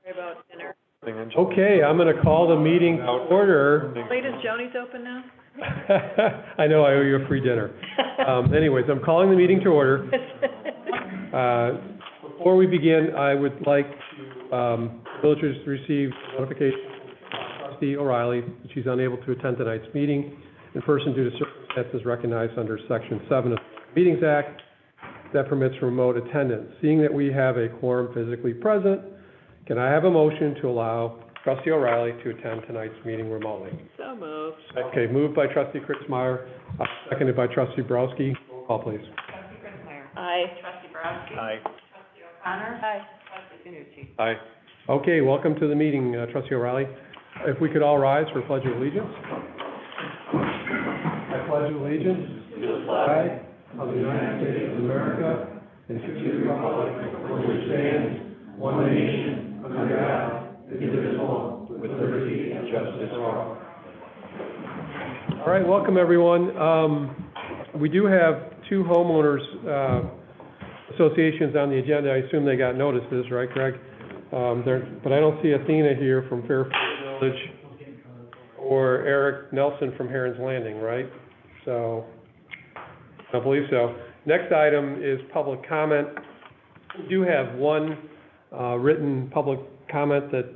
Sorry about dinner. Okay, I'm going to call the meeting to order. Late as Joni's open now? I know, I owe you a free dinner. Anyways, I'm calling the meeting to order. Before we begin, I would like to, villagers receive notification from Trustee O'Reilly that she's unable to attend tonight's meeting in person due to circumstances recognized under Section 7 of the Meetings Act that permits remote attendance. Seeing that we have a quorum physically present, can I have a motion to allow Trustee O'Reilly to attend tonight's meeting remotely? So moved. Okay, moved by Trustee Kritzmeyer, seconded by Trustee Borowski. Roll call, please. Trustee Kritzmeyer. Aye. Trustee Borowski. Aye. Trustee O'Connor. Aye. Trustee Panucci. Aye. Okay, welcome to the meeting, Trustee O'Reilly. If we could all rise for Pledge of Allegiance. I pledge allegiance to the flag of the United States of America and to the republic for which stands one nation under God, indivisible, with liberty and justice for all. All right, welcome everyone. We do have two homeowners associations on the agenda. I assume they got notices, right, Greg? But I don't see Athena here from Fairfield Village or Eric Nelson from Heron's Landing, right? So, I don't believe so. Next item is public comment. We do have one written public comment that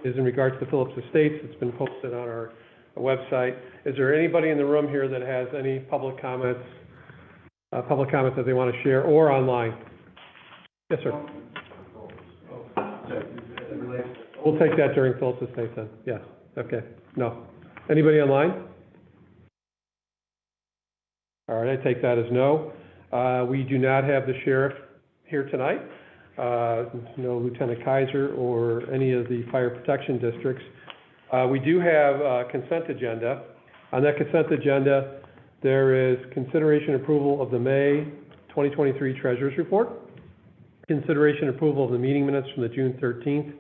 is in regards to Phillips Estates. It's been posted on our website. Is there anybody in the room here that has any public comments that they want to share, or online? Yes, sir. We'll take that during Phillips Estates then. Yes. Okay. No. Anybody online? All right, I take that as no. We do not have the sheriff here tonight. No Lieutenant Kaiser or any of the fire protection districts. We do have a consent agenda. On that consent agenda, there is consideration approval of the May 2023 Treasurer's Report, consideration approval of the meeting minutes from the June 13th,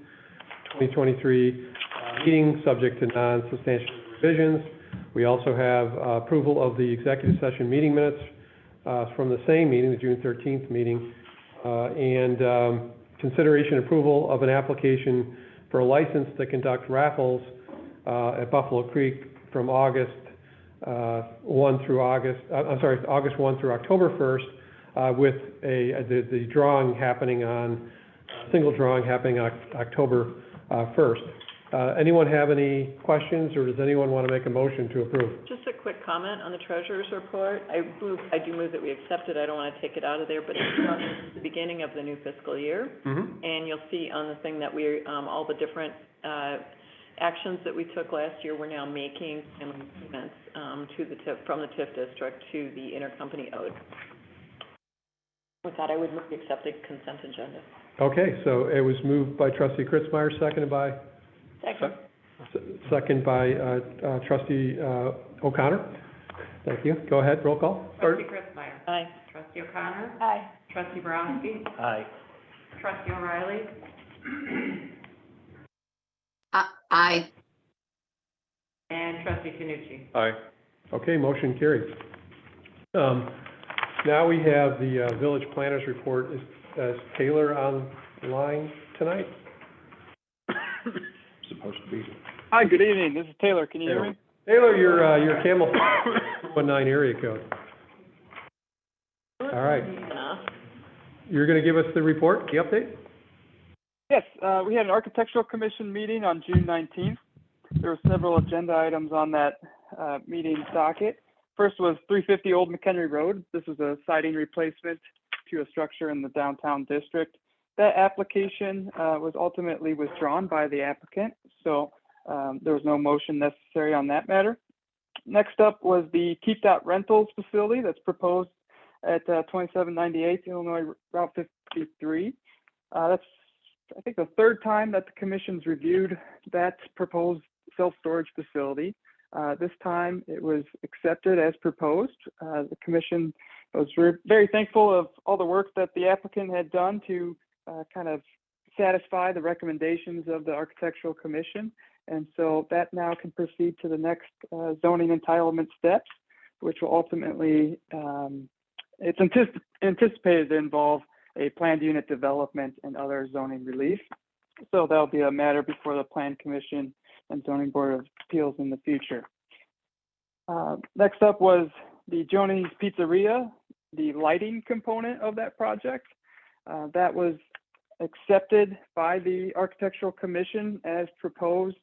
2023 meeting, subject to non-substantial revisions. We also have approval of the executive session meeting minutes from the same meeting, the June 13th meeting, and consideration approval of an application for a license to conduct raffles at Buffalo Creek from August 1 through August 1 through October 1st, with the drawing happening on, single drawing happening on October 1st. Anyone have any questions, or does anyone want to make a motion to approve? Just a quick comment on the treasurer's report. I do move that we accept it. I don't want to take it out of there, but it's the beginning of the new fiscal year. Mm-hmm. And you'll see on the thing that we, all the different actions that we took last year, we're now making payments to the TIF, from the TIF district to the intercompany owed. With that, I would move the accepted consent agenda. Okay, so it was moved by Trustee Kritzmeyer, seconded by? Second by Trustee O'Connor. Thank you. Go ahead, roll call. Trustee Kritzmeyer. Aye. Trustee O'Connor. Aye. Trustee Borowski. Aye. Trustee O'Reilly. Aye. And Trustee Panucci. Aye. Okay, motion carries. Now we have the village planners report. Is Taylor online tonight? Supposed to be. Hi, good evening. This is Taylor. Can you hear me? Taylor, your Camel 19 area code. All right. You're going to give us the report, the update? Yes, we had an architectural commission meeting on June 19th. There were several agenda items on that meeting docket. First was 350 Old McHenry Road. This was a siding replacement to a structure in the downtown district. That application was ultimately withdrawn by the applicant, so there was no motion necessary on that matter. Next up was the Keep Dot Rentals facility that's proposed at 2798 Illinois Route 53. That's, I think, the third time that the commission's reviewed that proposed self-storage facility. This time it was accepted as proposed. The commission was very thankful of all the work that the applicant had done to kind of satisfy the recommendations of the Architectural Commission. And so that now can proceed to the next zoning entitlement steps, which will ultimately, it's anticipated to involve a planned unit development and other zoning relief. So that'll be a matter before the Plan Commission and Zoning Board of Appeals in the future. Next up was the Joni's Pizzeria, the lighting component of that project. That was accepted by the Architectural Commission as proposed,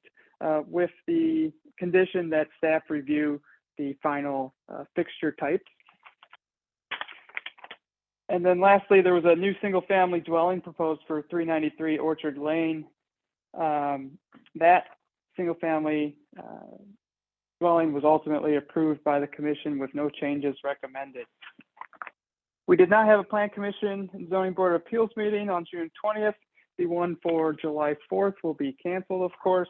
with the condition that staff review the final fixture types. And then lastly, there was a new single-family dwelling proposed for 393 Orchard Lane. That single-family dwelling was ultimately approved by the commission with no changes recommended. We did not have a Plan Commission and Zoning Board of Appeals meeting on June 20th. The one for July 4th will be canceled, of course.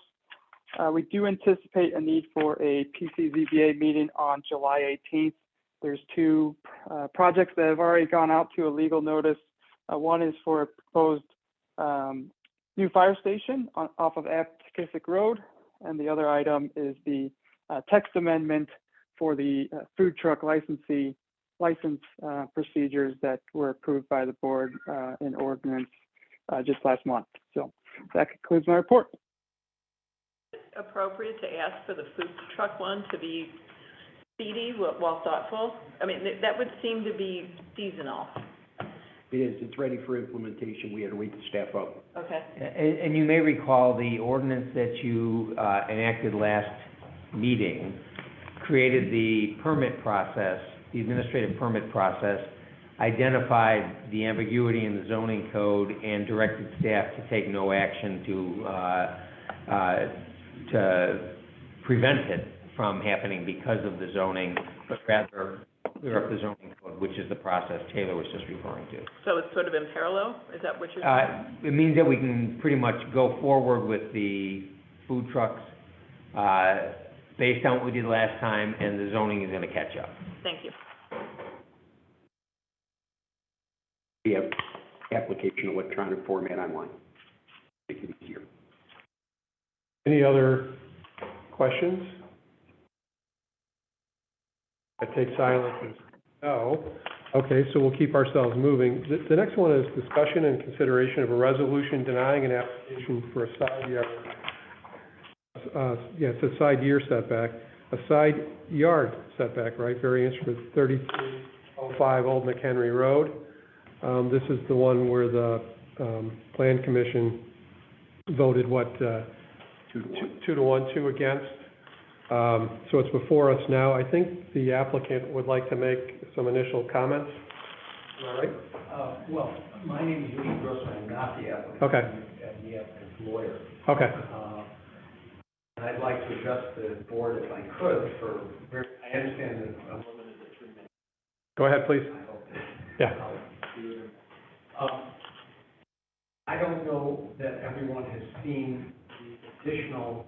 We do anticipate a need for a PCZBA meeting on July 18th. There's two projects that have already gone out to a legal notice. One is for a proposed new fire station off of Aptekissick Road, and the other item is the text amendment for the food truck license procedures that were approved by the board in ordinance just last month. So that concludes my report. Appropriate to ask for the food truck one to be speedy while thoughtful? I mean, that would seem to be seasonal. It is, it's ready for implementation, we had to wait to staff up. Okay. And you may recall the ordinance that you enacted last meeting created the permit process, the administrative permit process, identified the ambiguity in the zoning code, and directed staff to take no action to prevent it from happening because of the zoning, but rather clear up the zoning code, which is the process Taylor was just referring to. So it's sort of in parallel? Is that what you're saying? It means that we can pretty much go forward with the food trucks based on what we did last time, and the zoning is going to catch up. Thank you. We have application electronic format online, make it easier. Any other questions? I take silence as no. Okay, so we'll keep ourselves moving. The next one is discussion and consideration of a resolution denying an application for a side yard. It's a side yard setback, right? Variance for 3305 Old McHenry Road. This is the one where the Plan Commission voted what? 2 to 1, 2 against. So it's before us now. I think the applicant would like to make some initial comments. All right? Well, my name is Eugene Grossman. I'm not the applicant. Okay. I'm the applicant's lawyer. Okay. And I'd like to address the board if I could I understand that I'm limited to 3 minutes. Go ahead, please. I hope that Yeah. I'll do it. I don't know that everyone has seen the additional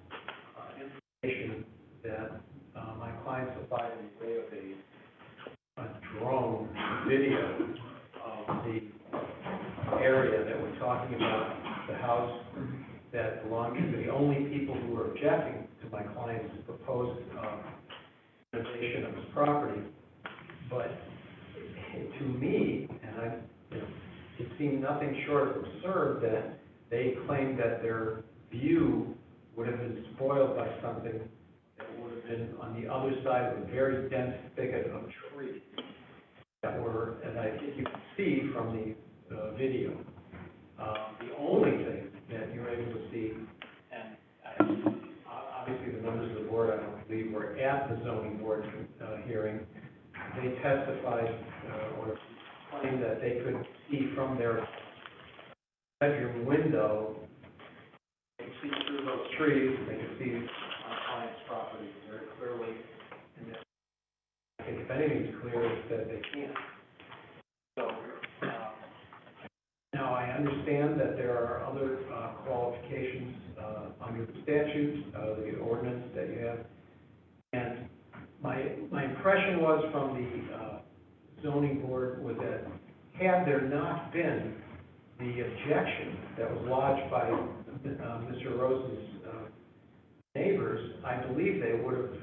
information that my client supplied in the way of a drone video of the area that we're talking about, the house that belongs to the only people who are objecting to my client's proposed renovation of his property. But to me, it seemed nothing short of absurd that they claimed that their view would have been spoiled by something that would have been on the other side of a very dense thicket of trees that were, as I think you can see from the video. The only thing that you're able to see, and obviously the members of the board, I don't believe, were at the zoning board hearing. They testified or claimed that they could see from their bedroom window, they could see through those trees, they could see my client's property very clearly. And I think if anything's clear, it's that they can't. So now I understand that there are other qualifications under the statute, the ordinance that you have. And my impression was from the zoning board was that had there not been the objection that was lodged by Mr. Rose's neighbors, I believe they would have,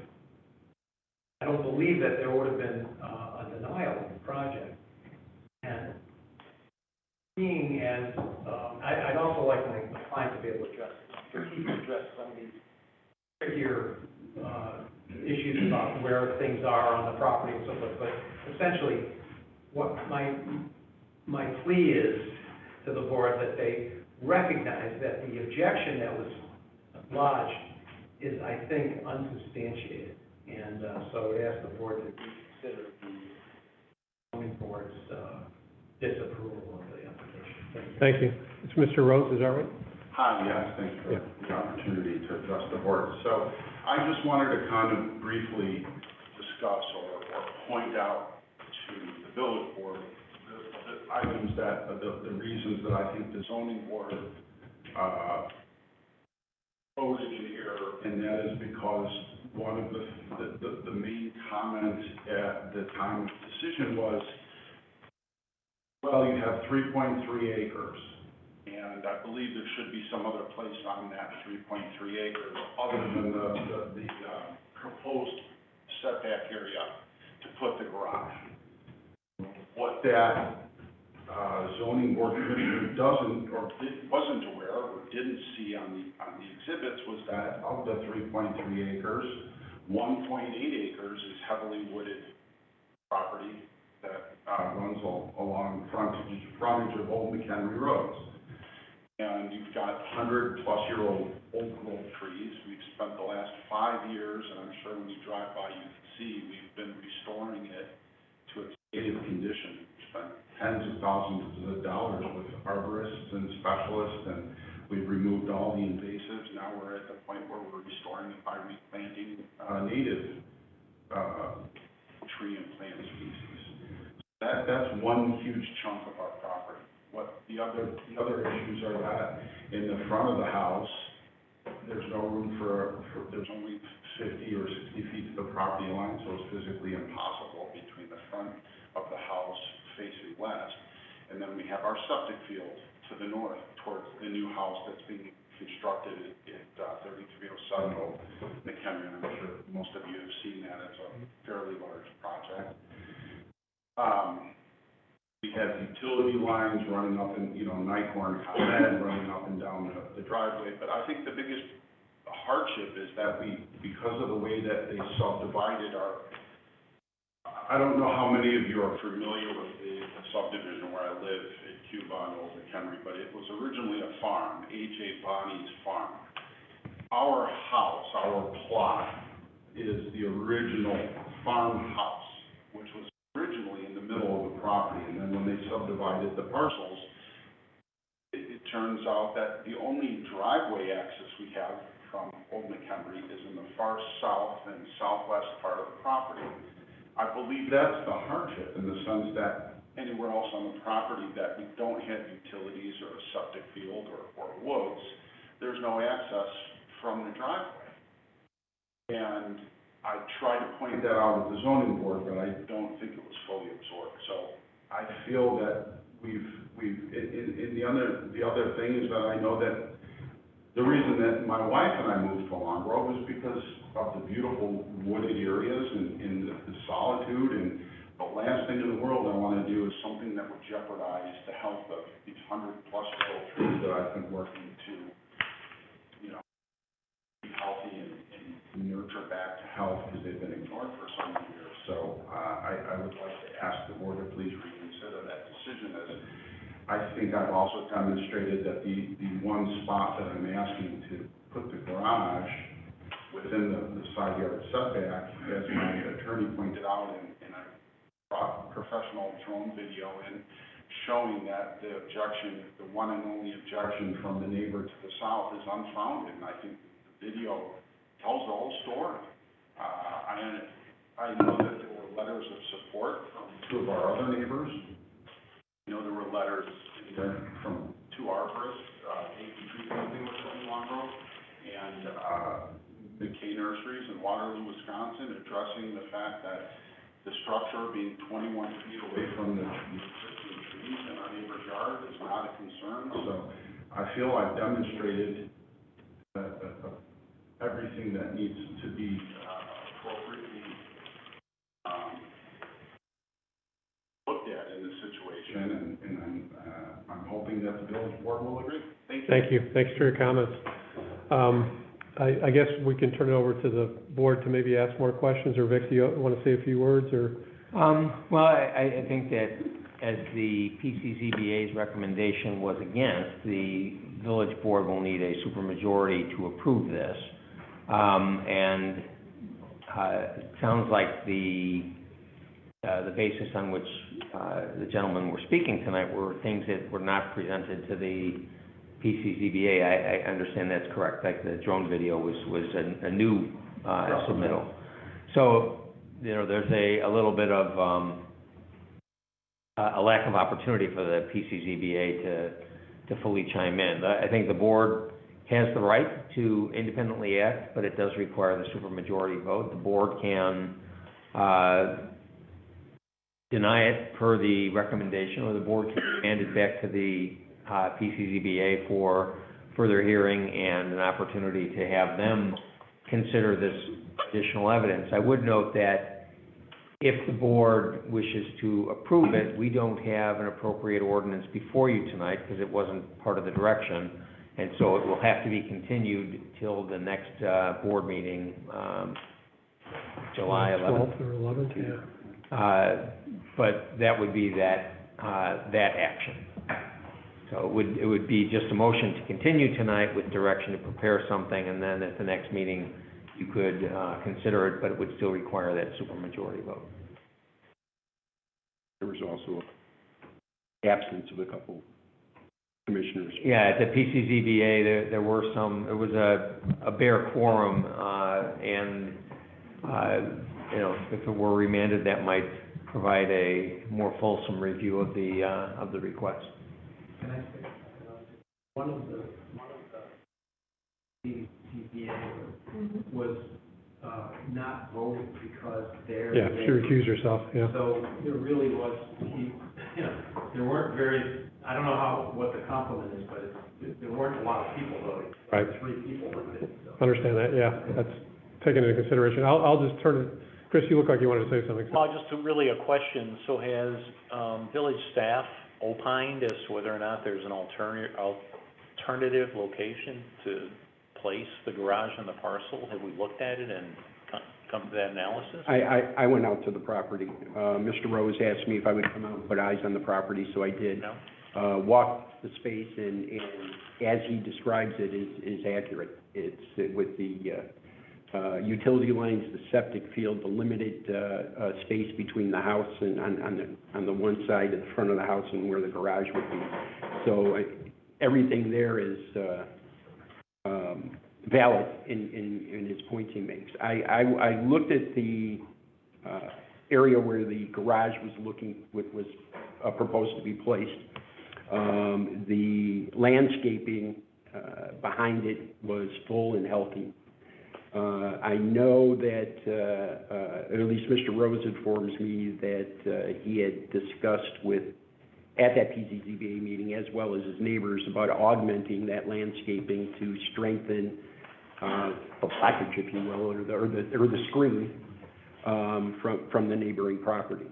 I don't believe that there would have been a denial of the project. And seeing as, I'd also like my clients will be able to address some of these trickier, issues about where things are on the property and so forth. But essentially, what my plea is to the board, that they recognize that the objection that was lodged is, I think, unsubstantiated. And so I would ask the board to reconsider the zoning board's disapproval of the application. Thank you. It's Mr. Rose, is that right? Hi, yes, thanks for the opportunity to address the board. So I just wanted to kind of briefly discuss or point out to the village board the items that, the reasons that I think the zoning board voted in here, and that is because one of the main comments at the time of decision was, well, you have 3.3 acres. And I believe there should be some other place on that 3.3 acres other than the proposed setback area to put the garage. What that zoning board commissioner wasn't aware or didn't see on the exhibits was that of the 3.3 acres, 1.8 acres is heavily wooded property that runs along frontage of Old McHenry Roads. And you've got 100-plus-year-old old growth trees. We've spent the last 5 years, and I'm sure when you drive by, you can see we've been restoring it to its native condition. We've spent tens of thousands of dollars with arborists and specialists, and we've removed all the invasives. Now we're at the point where we're restoring it by replanting native tree and plant species. That's one huge chunk of our property. What the other issues are that in the front of the house, there's no room there's only 50 or 60 feet to the property line, so it's physically impossible between the front of the house facing west. And then we have our septic field to the north towards the new house that's being constructed at 3307 Old McHenry. And I'm sure most of you have seen that. It's a fairly large project. We have utility lines running up in, Nighthorn, Conrad, running up and down the driveway. But I think the biggest hardship is that because of the way that they subdivided I don't know how many of you are familiar with the subdivision where I live at Cuba and Old McHenry, but it was originally a farm, A.J. Bonney's farm. Our house, our plot, is the original farmhouse, which was originally in the middle of the property, and then when they subdivided the parcels, it turns out that the only driveway access we have from Old McHenry is in the far south and southwest part of the property. I believe that's the hardship in the sense that anywhere else on the property that we don't have utilities or a septic field or woods, there's no access from the driveway. And I tried to point that out at the zoning board, but I don't think it was fully absorbed. So I feel that the other thing is that I know that the reason that my wife and I moved to Long Grove is because of the beautiful wooded areas and the solitude. And the last thing in the world I want to do is something that would jeopardize the health of these 100-plus-year-old trees that I've been working to, be healthy and nurture back to health because they've been ignored for so many years. So I would like to ask the board to please reconsider that decision, as I think I've also demonstrated that the one spot that I'm asking to put the garage within the side yard setback, as my attorney pointed out, and I brought professional drone video in, showing that the objection, the one and only objection from the neighbor to the south is unfounded. And I think the video tells the whole story. I know that there were letters of support from two of our other neighbors. There were letters from two arborists, Dayton Tree Company, which is in Long Grove, and McKay Nurseries in Waterloo, Wisconsin, addressing the fact that the structure being 21 feet away from the existing trees in our neighbor's yard is not a concern. So I feel I've demonstrated everything that needs to be appropriately looked at in this situation, and I'm hoping hoping that the village board will agree. Thank you. Thank you. Thanks for your comments. I guess we can turn it over to the board to maybe ask more questions, or Vic, do you want to say a few words, or? Well, I think that as the PCZBA's recommendation was against, the village board will need a supermajority to approve this. And it sounds like the basis on which the gentlemen were speaking tonight were things that were not presented to the PCZBA. I understand that's correct, like the drone video was a new submittal. So, you know, there's a little bit of a lack of opportunity for the PCZBA to fully chime in. I think the board has the right to independently act, but it does require the supermajority vote. The board can deny it per the recommendation, or the board can hand it back to the PCZBA for further hearing and an opportunity to have them consider this additional evidence. I would note that if the board wishes to approve it, we don't have an appropriate ordinance before you tonight because it wasn't part of the direction, and so it will have to be continued till the next board meeting, July 11th. 12th or 11th, yeah. But that would be that action. So it would be just a motion to continue tonight with direction to prepare something, and then at the next meeting, you could consider it, but it would still require that supermajority vote. There was also absence of a couple commissioners. Yeah, at the PCZBA, there were some, it was a bare quorum, and, you know, if it were remanded, that might provide a more fulsome review of the request. Can I say, one of the CPA was, not voted because they're. Yeah, she recused herself, yeah. So there really was, there weren't very, I don't know what the complement is, but there weren't a lot of people voting. Right. 3 people voted, so. Understand that, yeah, that's taken into consideration. I'll just turn it, Chris, you look like you wanted to say something. Well, just really a question. So has village staff opined as to whether or not there's an alternative location to place the garage on the parcel? Have we looked at it and come to that analysis? I went out to the property. Mr. Rose asked me if I would come out and put eyes on the property, so I did. No? Walked the space, and as he describes it, is accurate. It's with the utility lines, the septic field, the limited space between the house and on the one side of the front of the house and where the garage would be. So everything there is valid in his points he makes. I looked at the area where the garage was proposed to be placed. The landscaping behind it was full and healthy. I know that, at least Mr. Rose informs me that he had discussed at that PCZBA meeting, as well as his neighbors, about augmenting that landscaping to strengthen the package, if you will, or the screen from the neighboring property.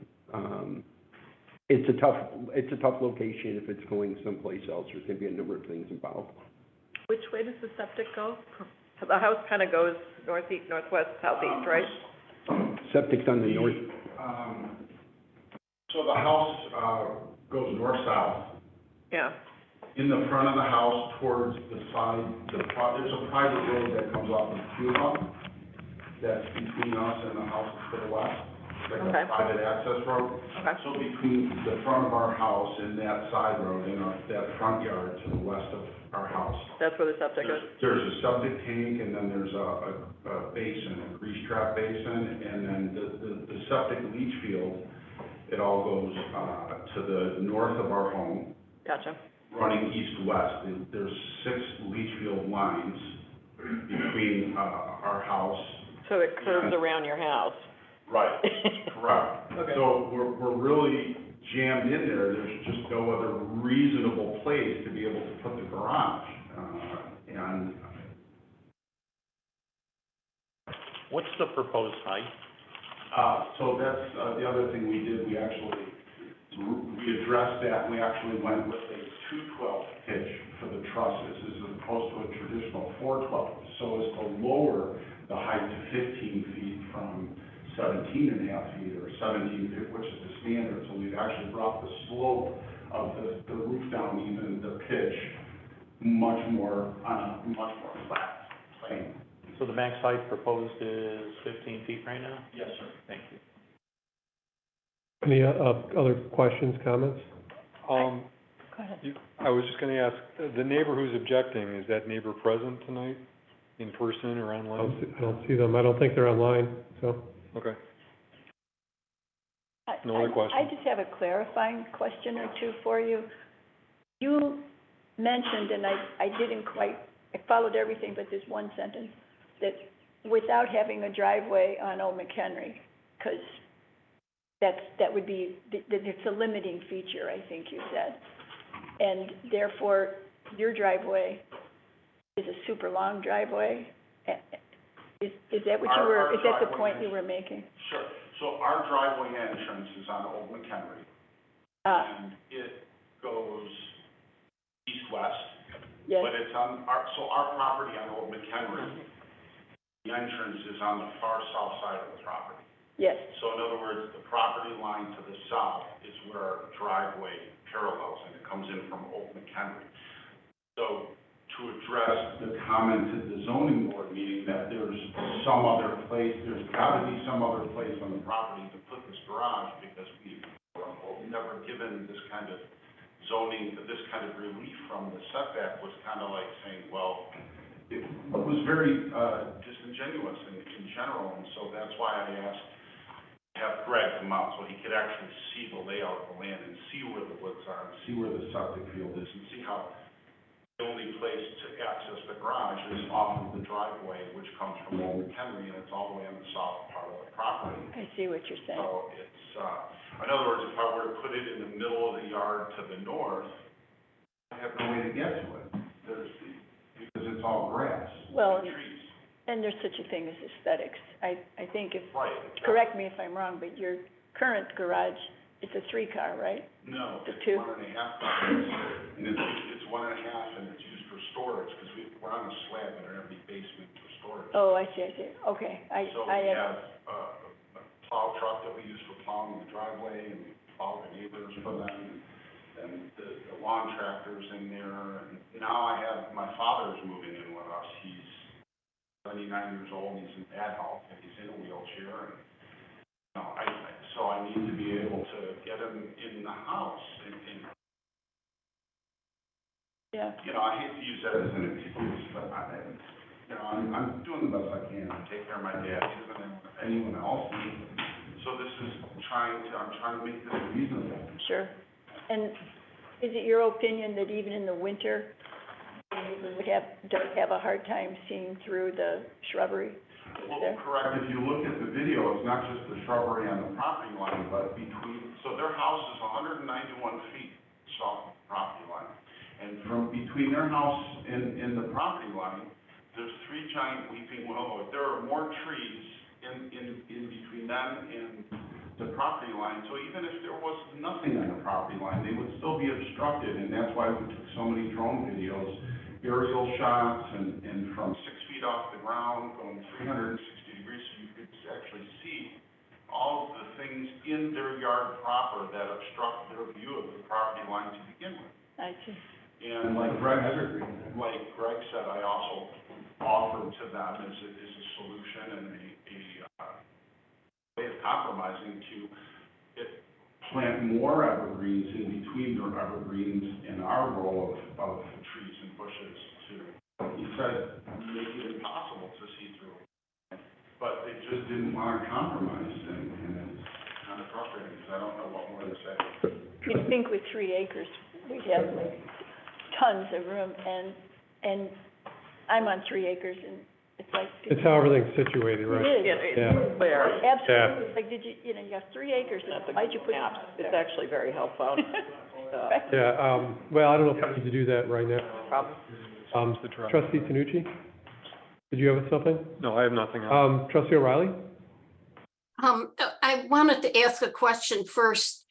It's a tough location if it's going someplace else. There's going to be a number of things involved. Which way does the septic go? The house kind of goes northeast, northwest, southeast, right? Septic's on the north. So the house goes north-south. Yeah. In the front of the house, towards the side, there's a private road that comes off of Cuba that's between us and the house to the west. It's like a private access road. Okay. So between the front of our house and that side road, and that front yard to the west of our house. That's where the septic is? There's a septic tank, and then there's a basin, a grease trap basin, and then the septic leach field, it all goes to the north of our home. Gotcha. Running east-west. There's 6 leach field lines between our house. So it curves around your house? Right, correct. Okay. So we're really jammed in there. There's just no other reasonable place to be able to put the garage. And What's the proposed height? so that's the other thing we did. We addressed that. We actually went with a 2/12 pitch for the trusses as opposed to a traditional 4/12, so as to lower the height to 15 feet from 17.5 feet or 17 feet, which is the standard. So we've actually brought the slope of the roof down, even the pitch, much more flat plane. So the max height proposed is 15 feet right now? Yes, sir. Thank you. Any, other questions, comments? Go ahead. I was just gonna ask, the neighbor who's objecting, is that neighbor present tonight, in person or online? I don't see them. I don't think they're online, so. Okay. I- No other I questions? just have a clarifying question or two for you. You mentioned, and I didn't quite, I followed everything but this one sentence, that without having a driveway on Old McHenry, because that would be, that it's a limiting feature, I think you said. And therefore, your driveway is a super long driveway? Is that what you were, Our is that the driveway point is- you were making? Sure. So our driveway entrance is on Old McHenry, and it goes east-west. Yes, But it's on, our property on Old McHenry, the entrance is on the far south side of the property. yes, So in other words, the property line to the south is where our driveway parallels, and it comes in from Old McHenry. So to address the comment at the zoning board meeting that there's some other place, there's gotta be some other place on the property to put this garage, because we've never given this kind of zoning, this kind of relief from the setback, was kind of like saying, well, it was very disingenuous in general, and so that's why I asked to have Greg come out so he could actually see the layout of the land and see where the woods are, and see where the septic field is, and see how the only place to access the garage is off of the driveway, which comes from Old McHenry, and it's all the way on the south part of the property. I see what you're saying. So it's, in other words, if I were to put it in the middle of the yard to the north, I have no way to get to it, because it's all grass Well, and trees. and there's such a thing as aesthetics. I think if, Right. correct me if I'm wrong, but your current garage, it's a 3-car, right? No, The it's two? 1.5 cars, and it's 1.5, and it's used for storage, because we're on a slab in every basement for storage. Oh, I see, okay, So I we have, have a plow truck that we use for plowing the driveway, and we plow the neighbors for them, and the lawn tractor's in there, and now I have, my father's moving in with us. He's 79 years old, he's in bad health, and he's in a wheelchair, and, you know, so I need to be able to get him in the house, and, yeah, you know, I hate to use that as an excuse, but I'm doing the best I can to take care of my dad, he doesn't have anyone else, so I'm trying to make this reasonable. sure. And is it your opinion that even in the winter, you would don't have a hard time seeing through the shrubbery Well, there? correct, if you look at the video, it's not just the shrubbery on the property line, but so their house is 191 feet south of the property line. And from between their house and the property line, there's 3 giant weeping willows. There are more trees in between them and the property line. So even if there was nothing on the property line, they would still be obstructed, and that's why we took so many drone videos, aerial shots, and from 6 feet off the ground, going 360 degrees, so you could actually see all of the things in their yard proper that obstruct their view of the property line to begin with. I see. And like Greg said, I also offered to them as a solution and a way of compromising to plant more evergreens in between their evergreens and our row of trees and bushes to, he said, make it impossible to see through. But they just didn't want to compromise, and it's kind of frustrating, because I don't know what more to say. You'd think with 3 acres, we'd have like tons of room, and I'm on 3 acres, and it's like. It's how everything's situated, right? It is. Yeah. Where, Absolutely, it's like, you know, you got 3 acres, at the why'd you put maps, it it's there? actually very helpful. Right. Yeah, well, I don't know if I need to do that right now. Problem? The truck. Trustee Tanucci, did you have something? No, I have nothing else. Trustee O'Reilly? I wanted to ask a question first.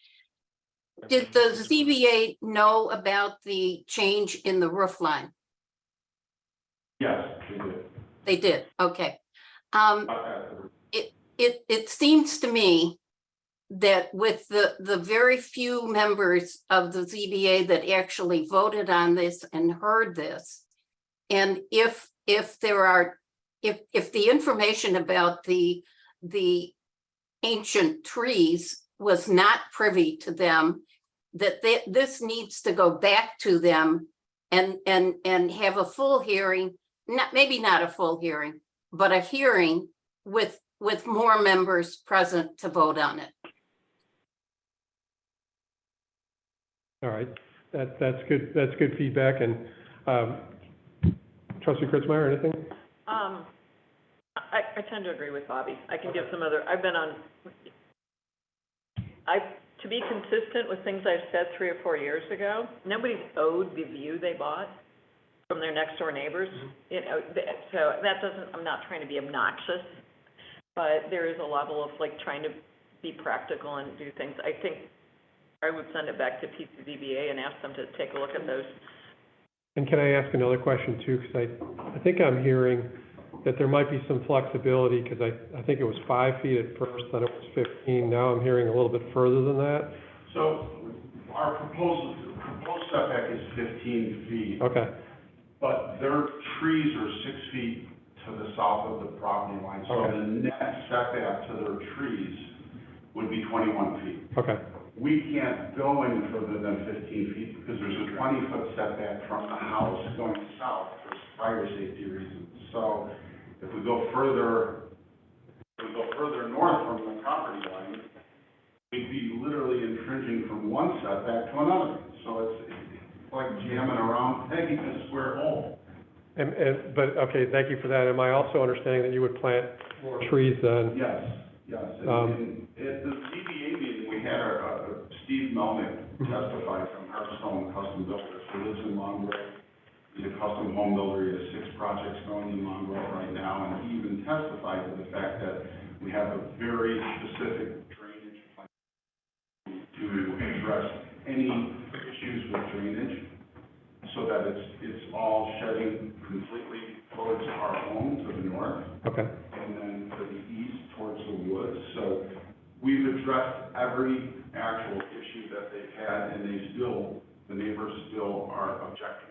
did the ZBA know about the change in the roof line? Yes, we did. They did, okay. It seems to me that with the very few members of the ZBA that actually voted on this and heard this, and if the information about the ancient trees was not privy to them, that this needs to go back to them and have a full hearing, maybe not a full hearing, but a hearing with more members present to vote on it. All right, that's good feedback, and, Trustee Kritzmeyer, anything? I tend to agree with Bobby. I can give some other, to be consistent with things I've said 3 or 4 years ago, nobody's owed the view they bought from their next door neighbors. You know, so that doesn't, I'm not trying to be obnoxious, but there is a level of like trying to be practical and do things. I think I would send it back to PCZBA and ask them to take a look at those. And can I ask another question too? Because I think I'm hearing that there might be some flexibility, because I think it was 5 feet at first, then it was 15. Now I'm hearing a little bit further than that. So our proposed setback is 15 feet. Okay, But their trees are 6 feet to the south of the property line. So Okay. the net setback to their trees would be 21 feet. okay, We can't go any further than 15 feet because there's a 20-foot setback from the house going south for fire safety reasons. So if we go further north from the property line, we'd be literally infringing from one setback to another. So it's like jamming around pegging a square hole. but, okay, thank you for that. Am I also understanding that you would plant more trees then? Yes, yes. And at the ZBA meeting, we had Steve Melnick testify from Hearthstone Custom Builders, who lives in Long Grove. He's a custom home builder. He has 6 projects going in Long Grove right now, and he even testified to the fact that we have a very specific drainage plan to address any issues with drainage, so that it's all shedding completely towards our home to the north. Okay, And then to the east towards the woods. So we've addressed every actual issue that they've had, and the neighbors still are objecting.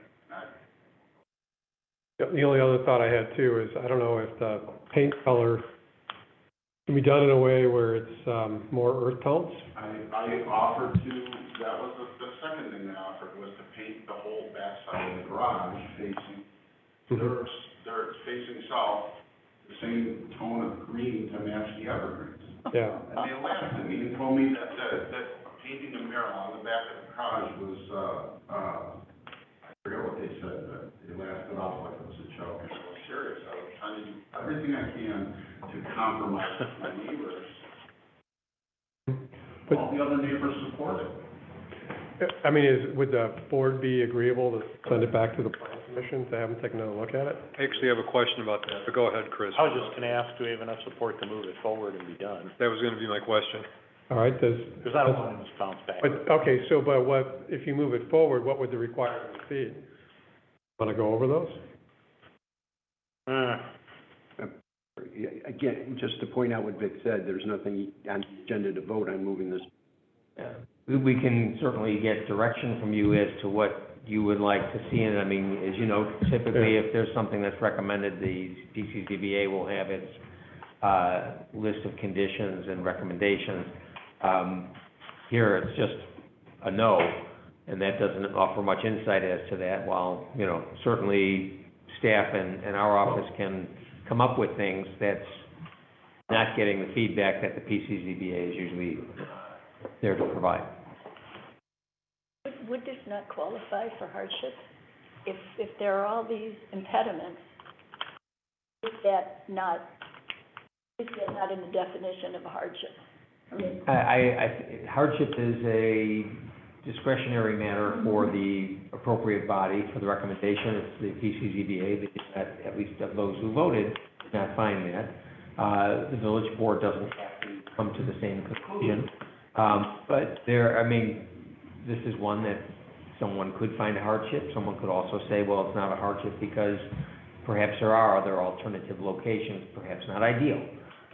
the only other thought I had too is, I don't know if the paint color can be done in a way where it's more earth tones? I offered to, that was the second thing I offered, was to paint the whole backside of the garage facing, they're facing south, the same tone of green to match the evergreens. Yeah, And they laughed at me and told me that painting a mural on the back of the garage was, I forget what they said, but they laughed it off like it was a joke. And I was serious. I was trying to do everything I can to compromise with my neighbors. All the other neighbors support it. I mean, would the board be agreeable to send it back to the planning commission to have them take another look at it? I actually have a question about that, but go ahead, Chris. I was just gonna ask, do we have enough support to move it forward and be done? That was gonna be my question. All right, Because I don't want it to bounce back. but, okay, so, but what, if you move it forward, what would the requirements be? Want to go over those? Again, just to point out what Vic said, there's nothing on the agenda to vote on moving this. Yeah. We can certainly get direction from you as to what you would like to see, and I mean, as you know, typically if there's something that's recommended, the PCZBA will have its list of conditions and recommendations. Here, it's just a no, and that doesn't offer much insight as to that, while, you know, certainly staff and our office can come up with things that's not getting the feedback that the PCZBA is usually there to provide. Would this not qualify for hardship? If there are all these impediments, is that not in the definition of a hardship? I mean, Hardship is a discretionary matter for the appropriate body for the recommendation. It's the PCZBA that, at least of those who voted, did not find that. The village board doesn't have to come to the same conclusion. But there, I mean, this is one that someone could find a hardship. Someone could also say, well, it's not a hardship because perhaps there are other alternative locations, perhaps not ideal,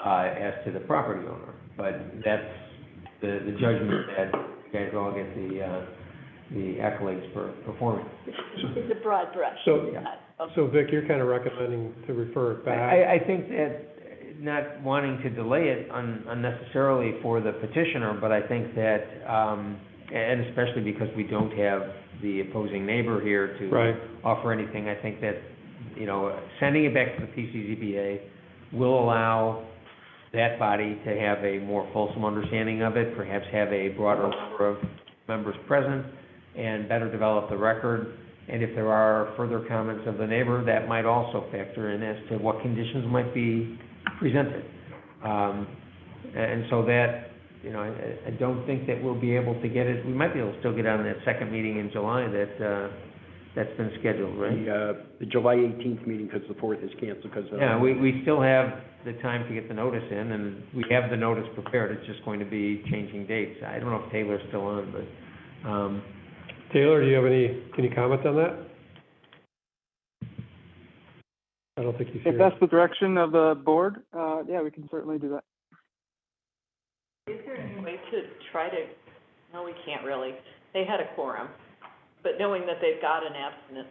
as to the property owner. But that's the judgment that you guys all get the accolades for performing. It's a broad brush. So- It's not- okay. So Vic, you're kind of recommending to refer it back? I think that, not wanting to delay it unnecessarily for the petitioner, but I think that, and especially because we don't have the opposing neighbor here to Right. offer anything, I think that, sending it back to the PCZBA will allow that body to have a more fulsome understanding of it, perhaps have a broader number of members present, and better develop the record. And if there are further comments of the neighbor, that might also factor in as to what conditions might be presented. And so that, I don't think that we'll be able to get it, we might be able to still get on that second meeting in July that's been scheduled, right? The July 18th meeting, because the 4th is canceled because of... Yeah, we still have the time to get the notice in, and we have the notice prepared, it's just going to be changing dates. I don't know if Taylor's still on, but, Taylor, do you have any comment on that? I don't think he's here. If that's the direction of the board, yeah, we can certainly do that. Is there any way to try to, no, we can't really. They had a quorum, but knowing that they've got an an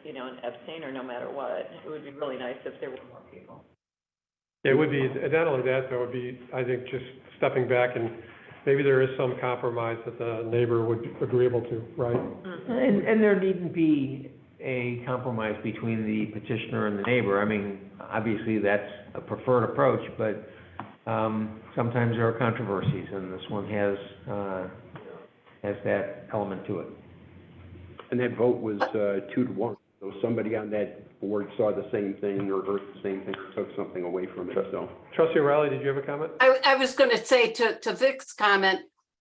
abstainer no matter what, it would be really nice if there were more people. It would be, not only that, there would be, I think, just stepping back and maybe there is some compromise that the neighbor would be agreeable to, right? and there needn't be a compromise between the petitioner and the neighbor. I mean, obviously, that's a preferred approach, but, sometimes there are controversies, and this one has that element to it. And that vote was 2-1, so somebody on that board saw the same thing or heard the same thing or took something away from it, so. Trustee O'Reilly, did you have a comment? I was gonna say to Vic's comment,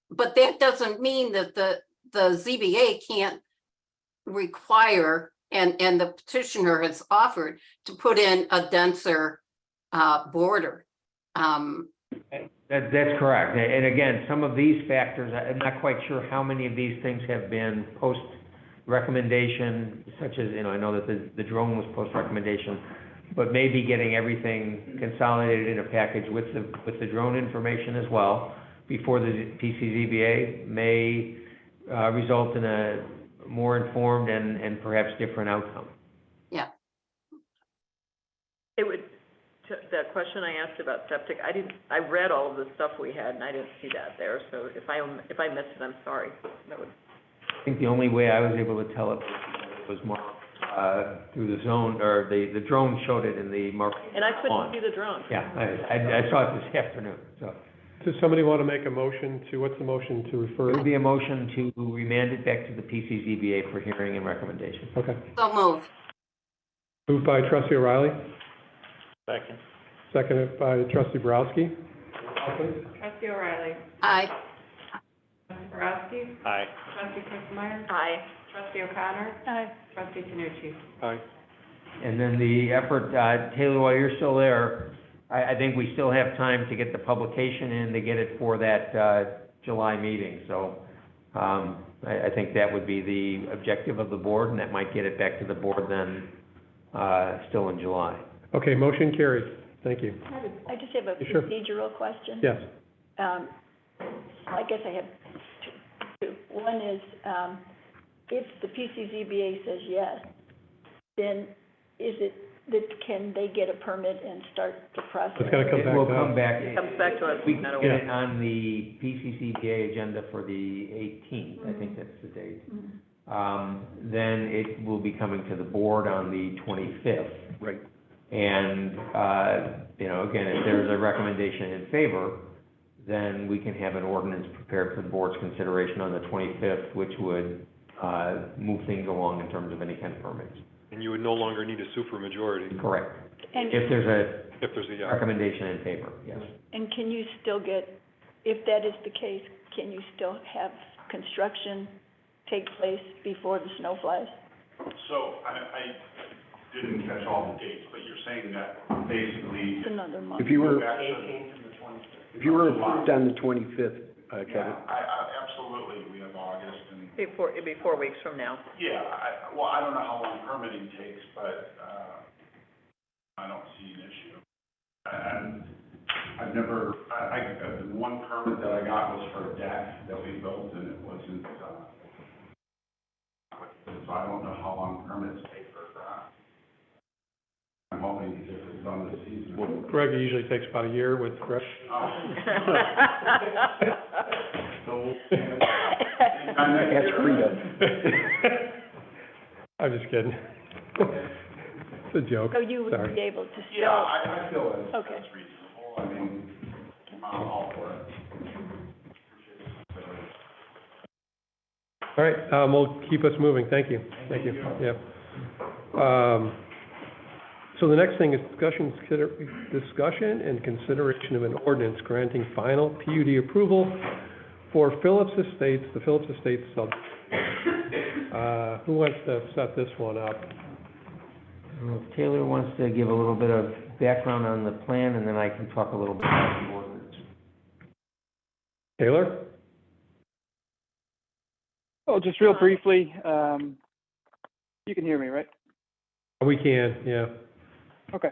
but that doesn't mean that the ZBA can't require, and the petitioner has offered to put in a denser border. That's correct. And again, some of these factors, I'm not quite sure how many of these things have been post-recommendation, such as, I know that the drone was post-recommendation, but maybe getting everything consolidated in a package with the drone information as well before the PCZBA may result in a more informed and perhaps different outcome. Yeah. It would, that question I asked about septic, I read all of the stuff we had and I didn't see that there, so if I missed it, I'm sorry. That would. I think the only way I was able to tell it was marked through the zone, or the drone showed it in the mark. And I couldn't see the drone. Yeah, I saw it this afternoon, so. Does somebody want to make a motion to, what's the motion to refer? It would be a motion to remand it back to the PCZBA for hearing and recommendation. Okay. So move. Moved by trustee O'Reilly, Second. seconded by trustee Borowski. Trustee O'Reilly. Aye. Trustee Borowski. Aye. Trustee Christmeyer. Aye. Trustee O'Connor. Aye. Trustee Tanucci. Aye. And then the effort, Taylor, while you're still there, I think we still have time to get the publication in, to get it for that July meeting. So I think that would be the objective of the board, and that might get it back to the board then, still in July. Okay, motion carries. Thank you. I just have a Sure. procedural question. Yes. I guess I have two. One is, if the PCZBA says yes, then is it, that can they get a permit and start the process? It's gonna come It back will to come us. back. It comes back to us, We no can matter get what. it on the PCCBA agenda for the 18th, I think that's the date. Then it will be coming to the board on the 25th. Right. And, again, if there's a recommendation in favor, then we can have an ordinance prepared for the board's consideration on the 25th, which would move things along in terms of any kind of permits. And you would no longer need a supermajority Correct. And, If there's a if there's a yes. recommendation in favor, yes. and can you still get, if that is the case, can you still have construction take place before the snow flies? So I didn't catch all the dates, but you're saying that basically. It's another month. If you were, Back to- if you were approved on the 25th, Kevin, Yeah, absolutely, we have August and It'd be 4 weeks from now. Yeah, I don't know how long permitting takes, but, I don't see an issue. And I've never, the one permit that I got was for a deck that we built, and it wasn't, so I don't know how long permits take for that. I'm hoping to get this done this season. Well, Greg, it usually takes about a year with Greg. So, That's freedom. I'm just kidding. It's a joke. So you would Sorry. be able to yeah, still, I feel that's Okay. reasonable. I mean, I'm all for it. All right, we'll keep us moving. Thank you. Thank you. Yeah. So the next thing is discussion and consideration of an ordinance granting final PUD approval for Phillips Estates, the Phillips Estates sub. Who wants to set this one up? If Taylor wants to give a little bit of background on the plan, and then I can talk a little bit about the ordinance. Taylor? Oh, just real briefly, you can hear me, right? We can, yeah. Okay.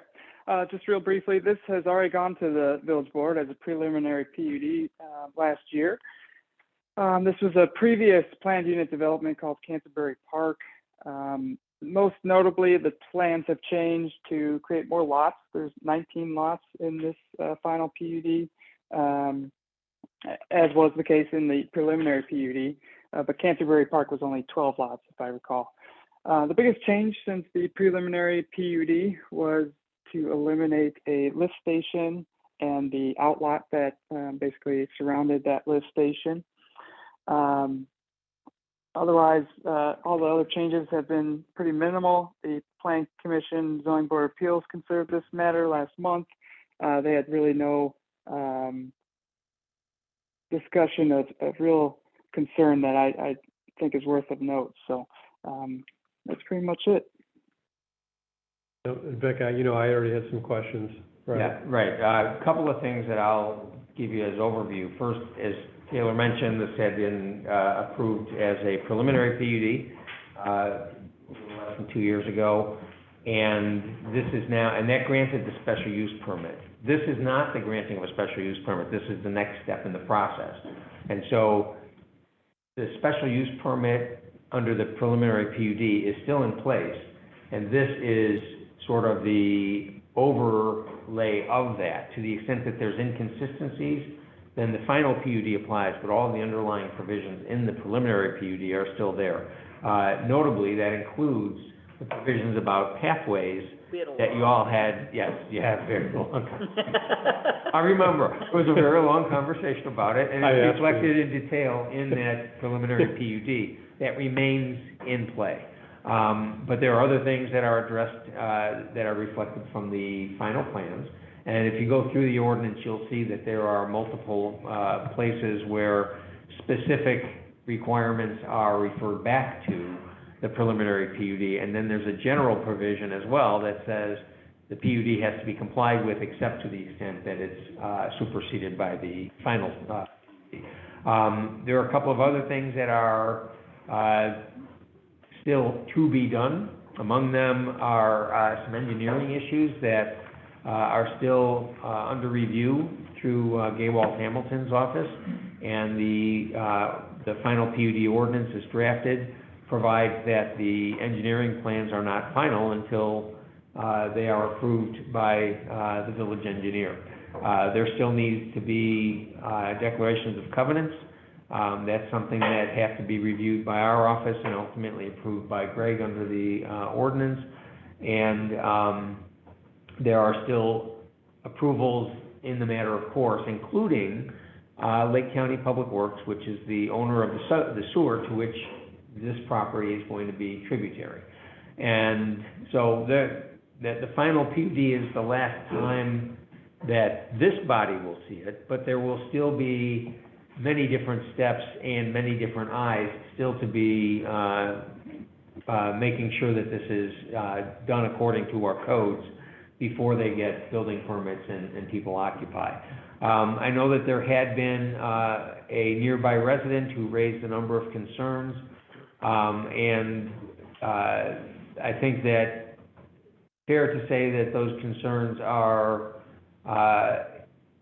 Just real briefly, this has already gone to the village board as a preliminary PUD last year. This was a previous planned unit development called Canterbury Park. Most notably, the plans have changed to create more lots. There's 19 lots in this final PUD, as was the case in the preliminary PUD. But Canterbury Park was only 12 lots, if I recall. The biggest change since the preliminary PUD was to eliminate a lift station and the outlot that basically surrounded that lift station. Otherwise, all the other changes have been pretty minimal. The Planning Commission, Zoning Board of Appeals considered this matter last month. They had really no discussion of real concern that I think is worth of note. So that's pretty much it. Vic, you know, I already had some questions. Right. Yeah, right. A couple of things that I'll give you as overview. First, as Taylor mentioned, this had been approved as a preliminary PUD less than 2 years ago, and this is now, and that granted the special use permit. This is not the granting of a special use permit. This is the next step in the process. And so the special use permit under the preliminary PUD is still in place, and this is sort of the overlay of that. To the extent that there's inconsistencies, then the final PUD applies, but all the underlying provisions in the preliminary PUD are still there. Notably, that includes the provisions about pathways that you all had. Yes, you have very long. I remember, it was a very long conversation about it, and it's reflected in detail in that preliminary PUD that remains in play. But there are other things that are addressed, that are reflected from the final plans. And if you go through the ordinance, you'll see that there are multiple places where specific requirements are referred back to the preliminary PUD. And then there's a general provision as well that says the PUD has to be complied with except to the extent that it's superseded by the final PUD. There are a couple of other things that are still to be done. Among them are some engineering issues that are still under review through Gaywald Hamilton's office, and the final PUD ordinance is drafted, provides that the engineering plans are not final until they are approved by the village engineer. There still needs to be declarations of covenants. That's something that has to be reviewed by our office and ultimately approved by Greg under the ordinance. And there are still approvals in the matter of course, including Lake County Public Works, which is the owner of the sewer to which this property is going to be tributary. And so the final PUD is the last time that this body will see it, but there will still be many different steps and many different eyes still to be making sure that this is done according to our codes before they get building permits and people occupy. I know that there had been a nearby resident who raised a number of concerns I think that fair to say that those concerns are,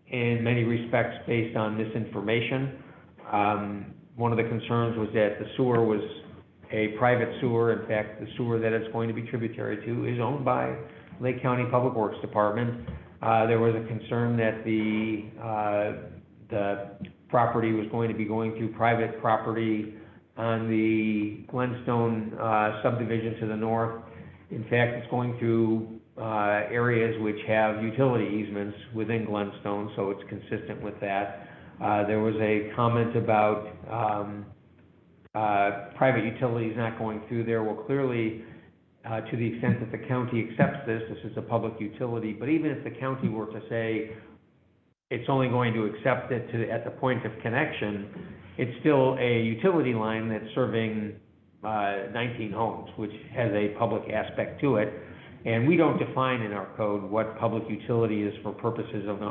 in many respects, based on misinformation. One of the concerns was that the sewer was a private sewer. In fact, the sewer that it's going to be tributary to is owned by Lake County Public Works Department. There was a concern that the property was going to be going through private property on the Glenstone subdivision to the north. In fact, it's going through areas which have utility easements within Glenstone, so it's consistent with that. There was a comment about private utilities not going through there. Well, clearly, to the extent that the county accepts this is a public utility, but even if the county were to say it's only going to accept it at the point of connection, it's still a utility line that's serving 19 homes, which has a public aspect to it. And we don't define in our code what public utility is for purposes of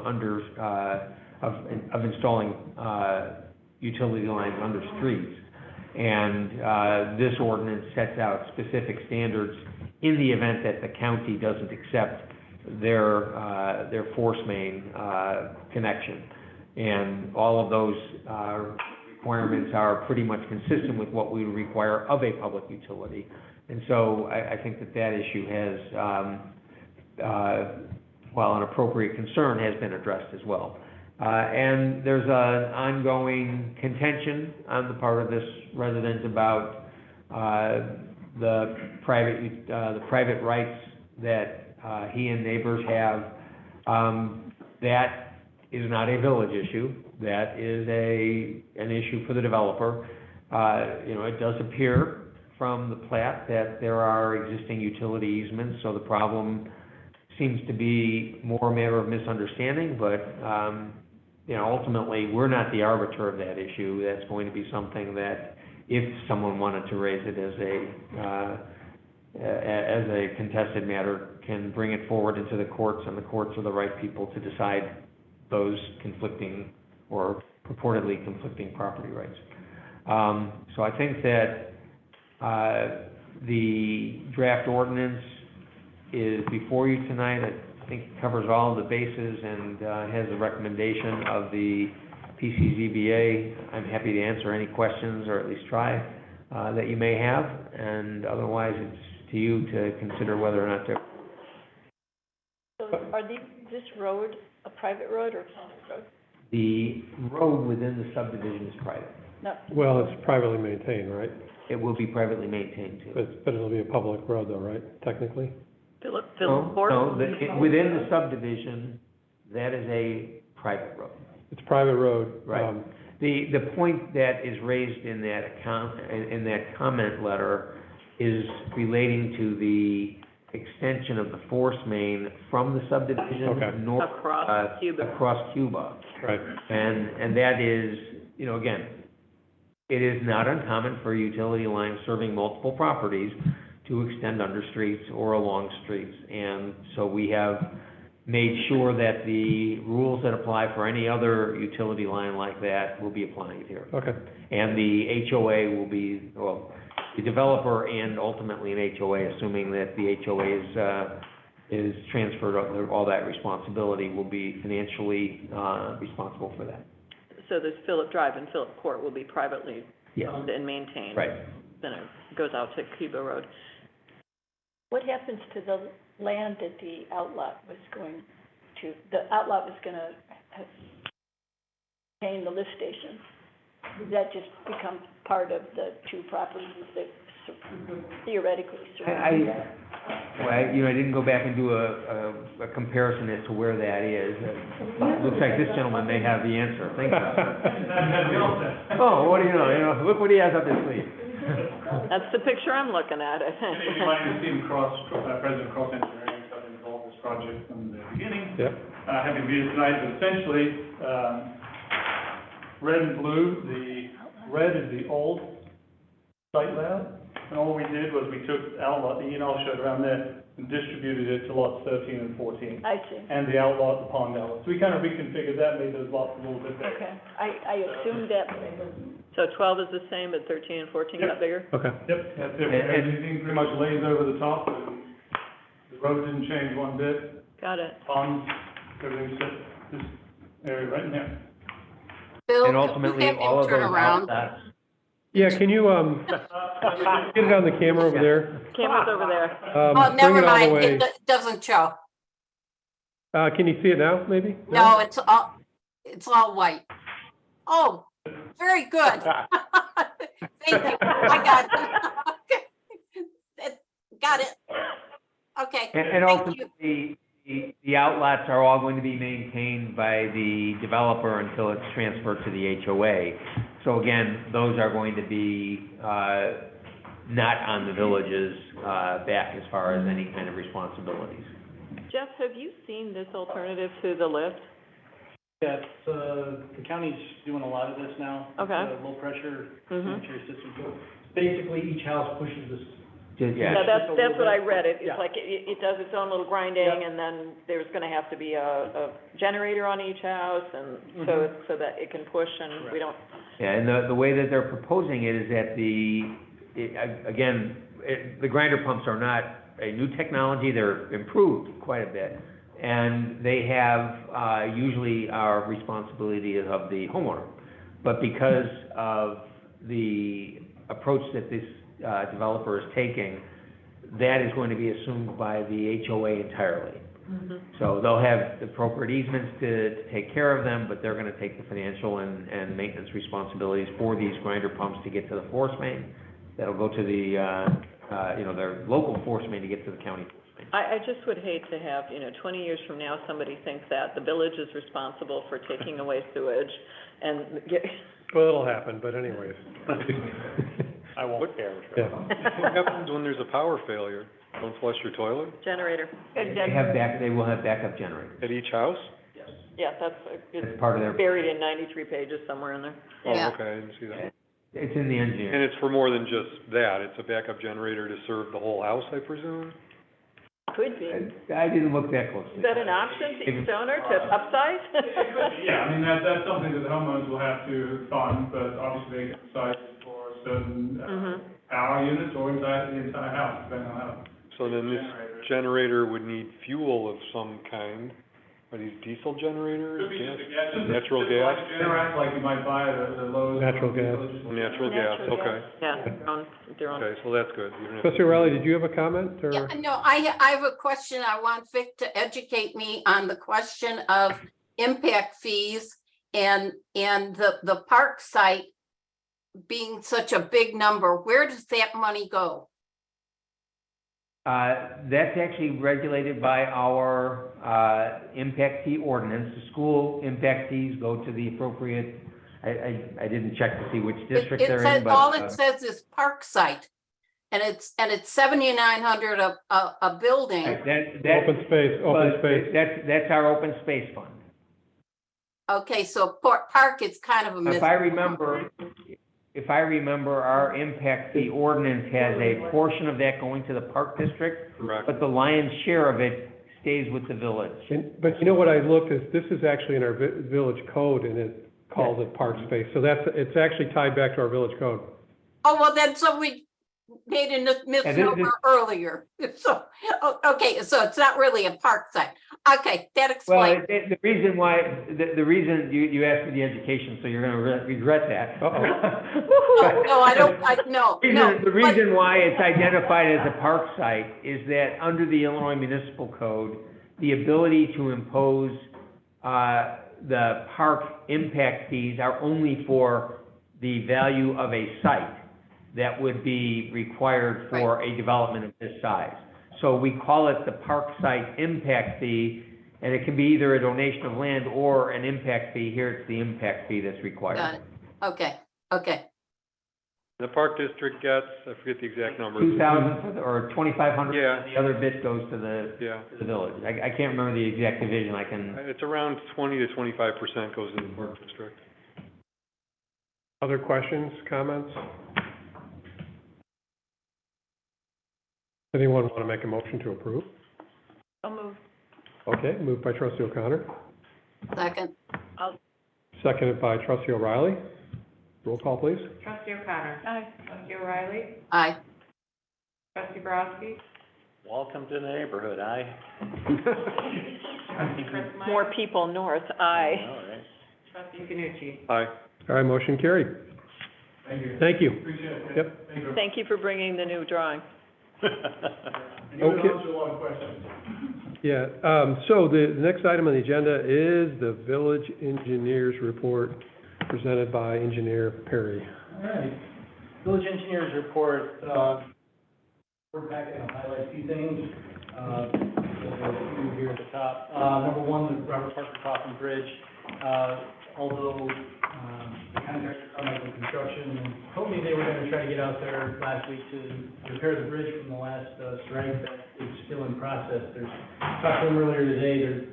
installing utility lines under streets. And this ordinance sets out specific standards in the event that the county doesn't accept their force main connection. And all of those requirements are pretty much consistent with what we would require of a public utility. And so I think that issue has, while an appropriate concern, has been addressed as well. And there's an ongoing contention on the part of this resident about the private rights that he and neighbors have. That is not a village issue. That is an issue for the developer. It does appear from the plat that there are existing utility easements, so the problem seems to be more a matter of misunderstanding, but ultimately, we're not the arbiter of that issue. That's going to be something that, if someone wanted to raise it as a contested matter, can bring it forward into the courts, and the courts are the right people to decide those conflicting or purportedly conflicting property rights. So I think that the draft ordinance is before you tonight. I think it covers all the bases and has a recommendation of the PCZBA. I'm happy to answer any questions, or at least try, that you may have, and otherwise it's to you to consider whether or not to. So are this road a private road or a county road? The road within the subdivision is private. No. Well, it's privately maintained, right? It will be privately maintained too. But it'll be a public road though, right, technically? Philip No, Court? within the subdivision, that is a private road. It's a private road. Right. The point that is raised in that comment letter is relating to the extension of the force main from the subdivision north Across Cuba. Across Cuba. Right. And that is, again, it is not uncommon for a utility line serving multiple properties to extend under streets or along streets. And so we have made sure that the rules that apply for any other utility line like that will be applying here. Okay. And the HOA will be, the developer and ultimately an HOA, assuming that the HOA is transferred, all that responsibility will be financially responsible for that. So this Philip Drive and Philip Court will be privately Yes. owned and maintained. Right. Then it goes out to Cuba Road. What happens to the land that the outlot was going to? The outlot was going to contain the lift station. Does that just become part of the two properties that theoretically surround that? I didn't go back and do a comparison as to where that is. Looks like this gentleman may have the answer. Thank you. Oh, what do you know? Look what he has up his sleeve. That's the picture I'm looking at. My name is Stephen Cross, President of Cross Engineering. I've been involved in this project from the beginning. Yep. Happy to be here tonight, but essentially, red and blue, the red is the old site layout. And all we did was we took outlot, the E&L showed around there, and distributed it to lots 13 and 14. I see. And the outlot, the pond outlot. So we kind of reconfigured that, made those lots a little bit bigger. Okay. I assumed that, but I wasn't So 12 is the same, but 13 and 14 got bigger? Okay. Yep, that's it. And- Everything pretty much lays over the top, and the road didn't change one bit. Got it. Ponds, everything's set, this area right now. Bill, And could you ultimately, have all him of turn those around? outlets, Yeah, can you, get it on the camera over there? Camera's over there. Oh, Bring never it all the mind, way. it doesn't show. Can you see it now, maybe? No, it's all white. Oh, very good. Thank you, I got it. Got it. Okay, and thank you. ultimately, the outlets are all going to be maintained by the developer until it's transferred to the HOA. So again, those are going to be, not on the village's, back as far as any kind of responsibilities. Jeff, have you seen this alternative to the lift? Yes, the county's doing a lot of this now. Okay. Low pressure Mhm. sanitary system. Basically, each house pushes this. Yeah. Yeah, that's what I read. It's Yeah. like, it does its own little grinding, Yep. and then there's gonna have to be a generator on each house, and so that it can push, and we don't, Yeah, and the way that they're proposing it is that the grinder pumps are not a new technology, they're improved quite a bit. And they have, usually our responsibility is of the homeowner. But because of the approach that this, developer is taking, that is going to be assumed by the HOA entirely. So they'll have the appropriate easements to take care of them, but they're gonna take the financial and maintenance responsibilities for these grinder pumps to get to the force main. That'll go to the, their local force main to get to the county force main. I just would hate to have, 20 years from now, somebody thinks that the village is responsible for taking away sewage and Well, it'll happen, but anyways. I won't care. Yeah. What happens when there's a power failure? Don't flush your toilet generator. They will have backup generators. at each house? Yeah, that's, It's it's part of their, buried in 93 pages somewhere in there. Yeah. Oh, okay, I didn't see that. it's in the And engineering. it's for more than just that, it's a backup generator to serve the whole house, I presume? Could be. I didn't look that closely. Is that an option to each owner to upsize? Yeah, I mean, that's something that the homeowners will have to fund, but obviously they can decide for certain, Mhm. power units or inside the entire house, depending on how. So then this generator would need fuel of some kind. Are these diesel generators, Could be gas? just a gas, just Natural just gas? like a generator, like you might buy at the Lowe's. Natural gas. Natural gas, okay. Yeah, their own. Okay, so that's good. You don't have to- Trustee O'Reilly, did you have a comment, or? Yeah, no, I have a question. I want Vic to educate me on the question of impact fees and the park site being such a big number. Where does that money go? That's actually regulated by our, impact fee ordinance. The school impact fees go to the appropriate, I didn't check to see which district It they're says, in, but. all it says is park site. And it's 7,900 a building. That, Open space, but that's our open space fund. Okay, so park is kind of a If I remember, our impact fee ordinance has a portion of that going to the park district, Correct. but the lion's share of it stays with the village. But you know what I looked is, this is actually in our village code, and it calls it park space. So it's actually tied back to our village code. Oh, well, then, so we made a misnomer earlier. So, okay, so it's not really a park site. Okay, that Well, explains. the reason why, the reason you asked for the education, so you're gonna regret that. No, I don't, no. The reason why it's identified as a park site is that under the Illinois Municipal Code, the ability to impose, the park impact fees are only for the value of a site that would be required for a development of this size. So we call it the park site impact fee, and it can be either a donation of land or an impact fee. Here, it's the impact fee that's required. Got it. Okay. The park district gets, I forget the exact number. 2,000 or 2,500, Yeah. and the other bit goes to the Yeah, village. I can't remember the exact division, I can, it's around 20 to 25% goes to the park district. Other questions, comments? Anyone want to make a motion to approve? I'll move. Okay, moved by trustee O'Connor, Second. seconded by trustee O'Reilly. Roll call, please. Trustee O'Connor. Aye. Trustee O'Reilly. Aye. Trustee Borowski. Welcome to the neighborhood, aye. Trustee Chris Meyer. More people north, aye. All right. Trustee Canucci. Aye. All right, motion carried. Thank you. Thank you. Appreciate it. Yep. Thank you. Thank you for bringing the new drawing. And you Okay. answered a lot of questions. Yeah, so the next item on the agenda is the village engineers report presented by Engineer Perry. All right. Village engineers report, board packet, I'll highlight a few things. There's a few here at the top. Number one, the Robert Parker Coffin Bridge. Although, the contractor Carmichael Construction told me they were gonna try to get out there last week to repair the bridge from the last, strike, that is still in process. Talked to them earlier today, they're,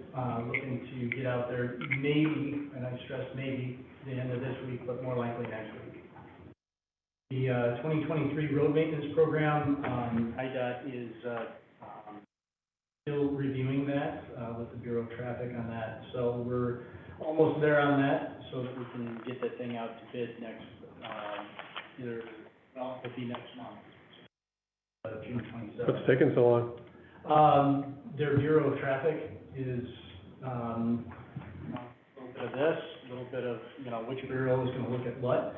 looking to get out there maybe, and I stress maybe, the end of this week, but more likely next week. The 2023 road maintenance program, IDOT is still reviewing that with the Bureau of Traffic on that. So we're almost there on that, so that we can get that thing out to bid next, it'll be next month, June 27th. What's taking so long? Their Bureau of Traffic is, a little bit of this, a little bit of, which bureau is gonna look at what.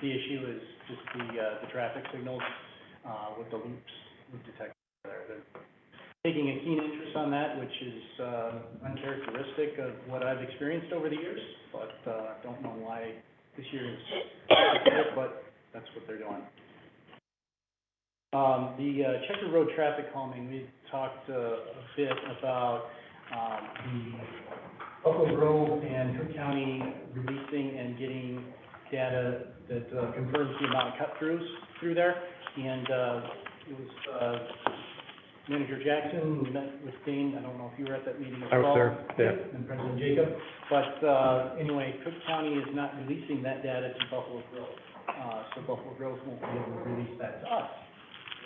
The issue is just the traffic signals, with the loop detector there. They're taking a keen interest on that, which is, uncharacteristic of what I've experienced over the years, but, don't know why this year is different, but that's what they're doing. The Checker Road traffic calming, we talked a bit about the Buffalo Grove and Cook County releasing and getting data that confirms the amount of cut-throughs through there. And it was Manager Jackson, we met with Dane, I don't know if you were at that meeting as I well. was there, yeah. And President Jacob. But anyway, Cook County is not releasing that data to Buffalo Grove. So Buffalo Grove won't be able to release that to us.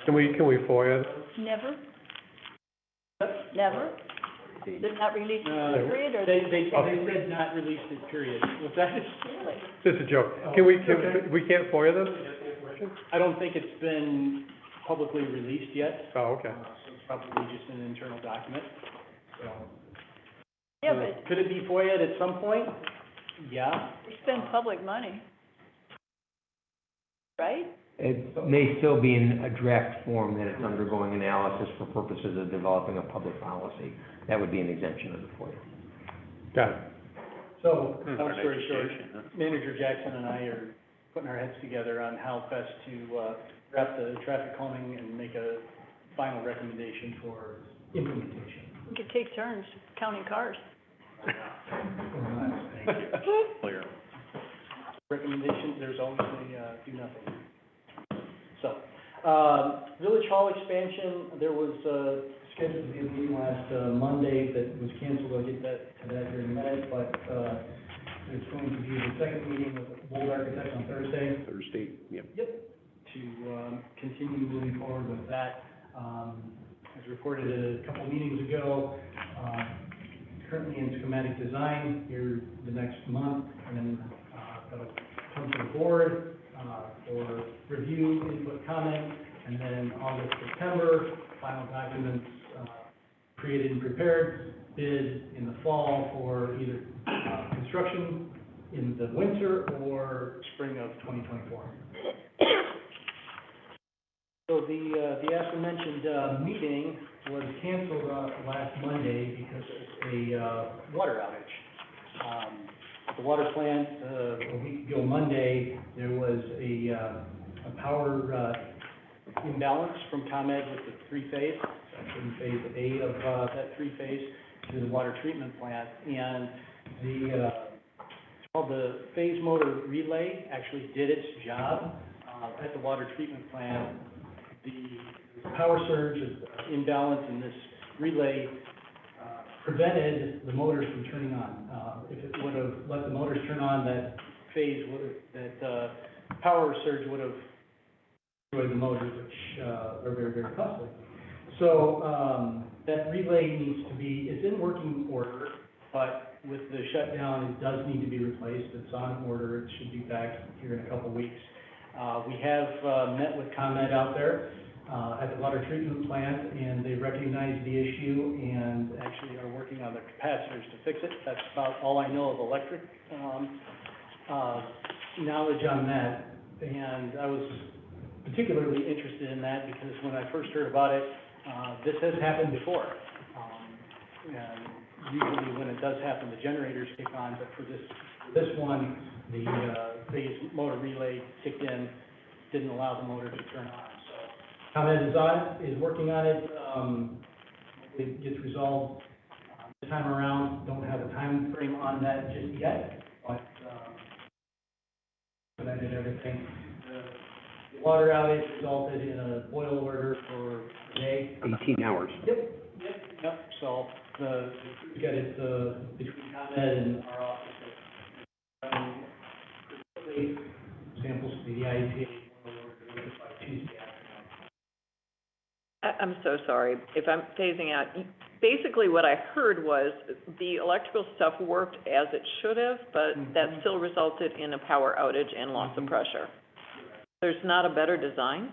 Can we FOIA? Never? Never? They're not released period, or? They said not released it, period. Was that? Really? Just a joke. We can't FOIA them? I don't think it's been publicly released yet. Oh, okay. So it's probably just an internal document, so. Yeah, but Could it be FOIA'd at some point? Yeah. we spend public money. Right? It may still be in a draft form that it's undergoing analysis for purposes of developing a public policy. That would be an exemption of the FOIA. Got it. So, long For story short, education, huh? Manager Jackson and I are putting our heads together on how best to, wrap the traffic calming and make a final recommendation for implementation. We could take turns counting cars. Clear. Recommendation, there's always a, do nothing. So, Village Hall expansion, there was, scheduled to be a meeting last, Monday that was canceled. I'll get to that here in a minute, but, there's going to be the second meeting with Bold Architects on Thursday. Thursday, yep. Yep, to continue moving forward with that. As reported a couple of meetings ago, currently in schematic design here the next month, and then that'll come to the board for review, input, comment, and then in August, September, final documents created and prepared, bid in the fall for either construction in the winter or spring of 2024. So the aforementioned meeting was canceled last Monday because of a water outage. The water plant, a week ago Monday, there was a power imbalance from ComEd with the three-phase, actually phase A of that three-phase to the water treatment plant. And the phase motor relay actually did its job at the water treatment plant. The power surge imbalance in this relay prevented the motors from turning on. If it would have let the motors turn on, that power surge would have destroyed the motors, which are very, very costly. So that relay needs to be, it's in working order. but with the shutdown, it does need to be replaced. It's on order. It should be back here in a couple weeks. We have met with ComEd out there at the water treatment plant, and they recognize the issue and actually are working on their capacitors to fix it. That's about all I know of electric knowledge on that. And I was particularly interested in that because when I first heard about it, this has happened before. And usually when it does happen, the generators kick on, but for this one, the biggest motor relay kicked in, didn't allow the motor to turn on. So ComEd is working on it. It gets resolved this time around. Don't have a time frame on that just yet, but I did everything. The water outage resulted in a boil order for today. 18 hours. Yep, so we got it, between ComEd and our office. Samples to the IEPA by Tuesday afternoon. I'm so sorry if I'm phasing out. Basically, what I heard was the electrical stuff worked as it should have, but that still resulted in a power outage and loss of pressure. There's not a better design?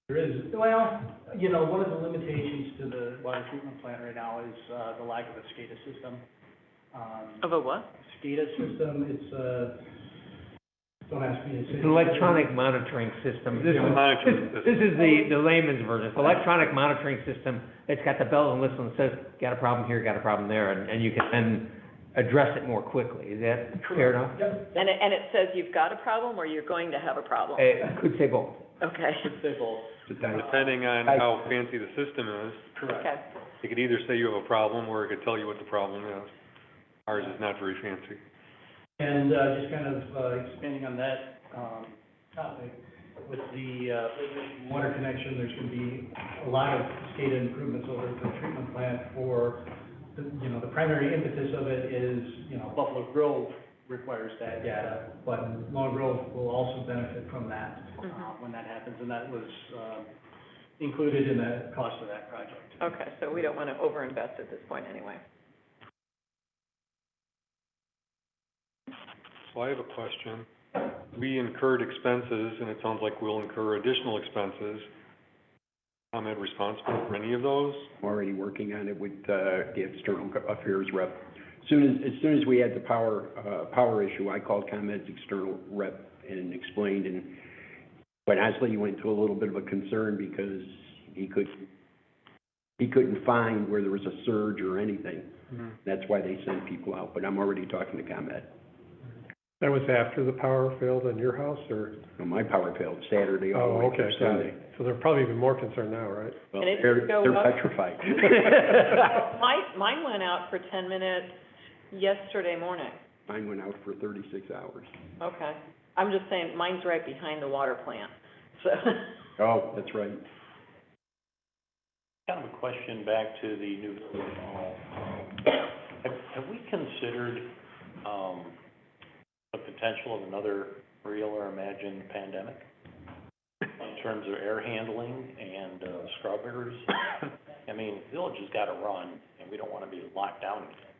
There is, well, you know, one of the limitations to the water treatment plant right now is the lack of a SCADA system. Of a what? SCADA system, it's don't ask me to say. It's an electronic monitoring system. This is the layman's version. It's an electronic monitoring system. It's got the bells and whistles and says, got a problem here, got a problem there, and you can then address it more quickly. Is that fair enough? Yep. And it says you've got a problem or you're going to have a problem? It could say both. Okay. Should say both. Depending on how fancy the system is, Correct. Okay. it could either say you have a problem, or it could tell you what the problem is. Ours is not very fancy. And just kind of expanding on that topic, with the Lake Michigan water connection, there's going to be a lot of SCADA improvements over at the treatment plant for, the primary impetus of it is, Buffalo Grove requires that data, but Long Grove will also benefit from that when that happens, and that was included in the cost of that project. Okay, so we don't want to overinvest at this point anyway. So I have a question. We incurred expenses, and it sounds like we'll incur additional expenses. ComEd responsible for any of those? I'm already working on it with the external affairs rep. As soon as we had the power issue, I called ComEd's external rep and explained, and quite honestly, he went to a little bit of a concern because he couldn't find where there was a surge or anything. Mm-hmm. That's why they sent people out, but I'm already talking to ComEd. That was after the power failed in your house, or? No, my power failed Saturday all the Oh, way okay, through got Sunday. it. So they're probably even more concerned now, right? Well, And it they're didn't go up? petrified. Mine went out for 10 minutes yesterday morning. Mine went out for 36 hours. Okay. I'm just saying, mine's right behind the water plant, so. Oh, that's right. Kind of a question back to the new village hall. Have we considered, the potential of another real or imagined pandemic? In terms of air handling and, scrubbers? I mean, the village has gotta run, and we don't wanna be locked down again.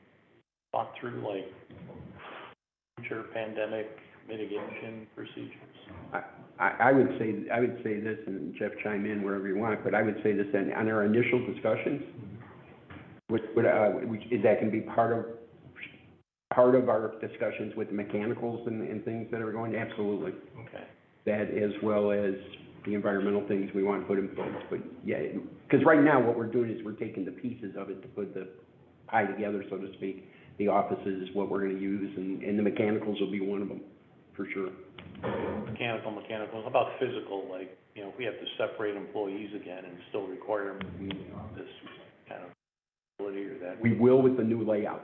Thought through, like, future pandemic mitigation procedures? I would say this, and Jeff chime in wherever you want, but I would say this, on our initial discussions, is that can be part of our discussions with the mechanicals and things that are going, absolutely. Okay. That as well as the environmental things we want to put in place, but yeah, because right now what we're doing is we're taking the pieces of it to put the pie together, so to speak. The offices is what we're gonna use, and the mechanicals will be one of them, for sure. Mechanical, how about physical, like, if we have to separate employees again and still require them to be on this kind of facility or that? We will with the new layout.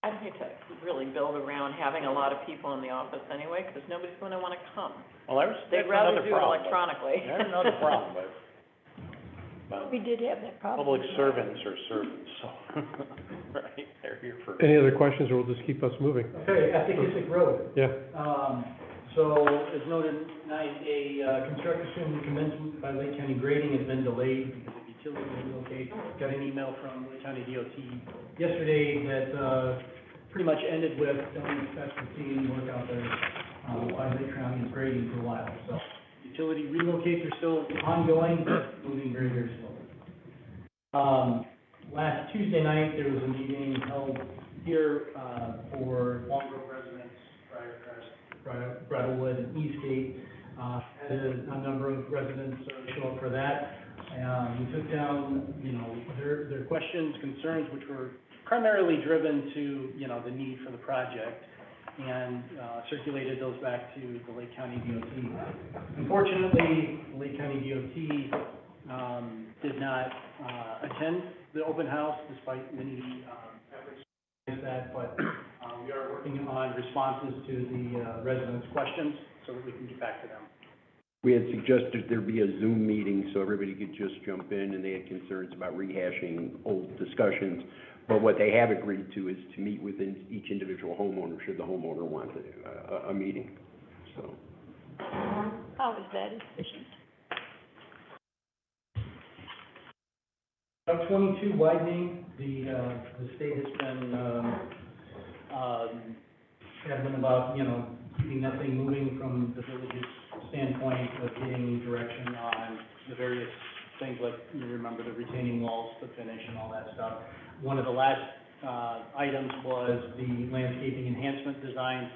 I'd hate to really build around having a lot of people in the office anyway, because nobody's going to want to come. Well, They'd that's rather another do it problem. electronically. That's another problem, but We did have that problem. public servants are servants, so, right, they're here for. Any other questions, or we'll just keep us moving? Okay, Essex Road. Yeah. So, as noted tonight, a construction commencement by Lake County Grading has been delayed because it utility relocate. Got an email from Lake County DOT yesterday that, pretty much ended with, don't expect to see any work out there, while Lake County is grading for a while, so. Utility relocates are still ongoing, but moving very, very slowly. Last Tuesday night, there was a meeting held here, for Long Grove residents, Bridlewood and Eastgate. Had a number of residents show up for that. We took down, you know, their questions, concerns, which were primarily driven to, you know, the need for the project, and circulated those back to the Lake County DOT. Unfortunately, the Lake County DOT did not attend the open house despite many efforts to do that, but we are working on responses to the residents' questions so that we can get back to them. We had suggested there be a Zoom meeting so everybody could just jump in, and they had concerns about rehashing old discussions. But what they have agreed to is to meet within each individual homeowner, should the homeowner want a meeting, so. How is that efficient? Route 22 widening, the state has been, adamant about, you know, keeping that thing moving from the village's standpoint of getting direction on the various things like, you remember, the retaining walls to finish and all that stuff. One of the last, items was the landscaping enhancement design.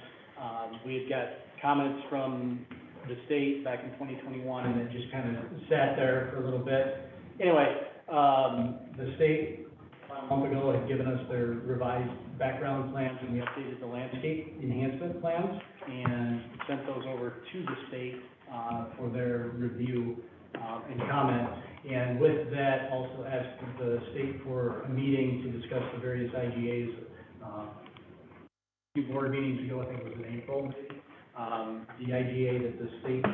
We had got comments from the state back in 2021, and it just kind of sat there for a little bit. Anyway, the state, a month ago, had given us their revised background plans, and we updated the landscape enhancement plans, and sent those over to the state, for their review, and comment. And with that, also asked the state for a meeting to discuss the various IGAs. Two board meetings ago, I think it was in April. The IGA that the state,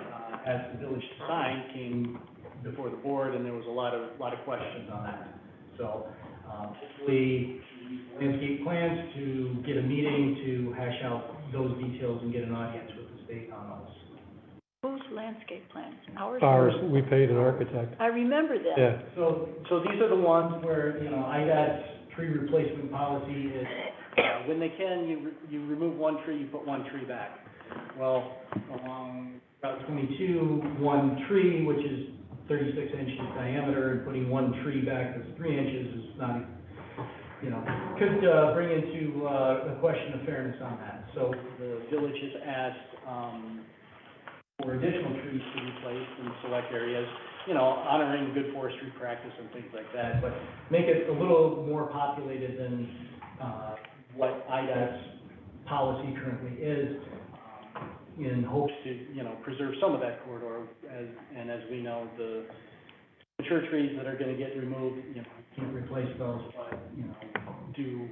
asked the village to sign came before the board, and there was a lot of questions on that. So, hopefully, use landscape plans to get a meeting to hash out those details and get an audience with the state on those. Whose landscape plans? Ours? Ours, we paid an architect. I remember that. Yeah. So these are the ones where, you know, IDOT's tree replacement policy is, when they can, you remove one tree, you put one tree back. Well, along Route 22, one tree, which is 36 inches diameter, and putting one tree back that's 3 inches is not, you know, could bring into a question of fairness on that. So the village has asked for additional trees to be placed in select areas, you know, honoring good forestry practice and things like that, but make it a little more populated than what IDOT's policy currently is, in hopes to, you know, preserve some of that corridor. As we know, the mature trees that are going to get removed, you know, can't replace those, but, you know, do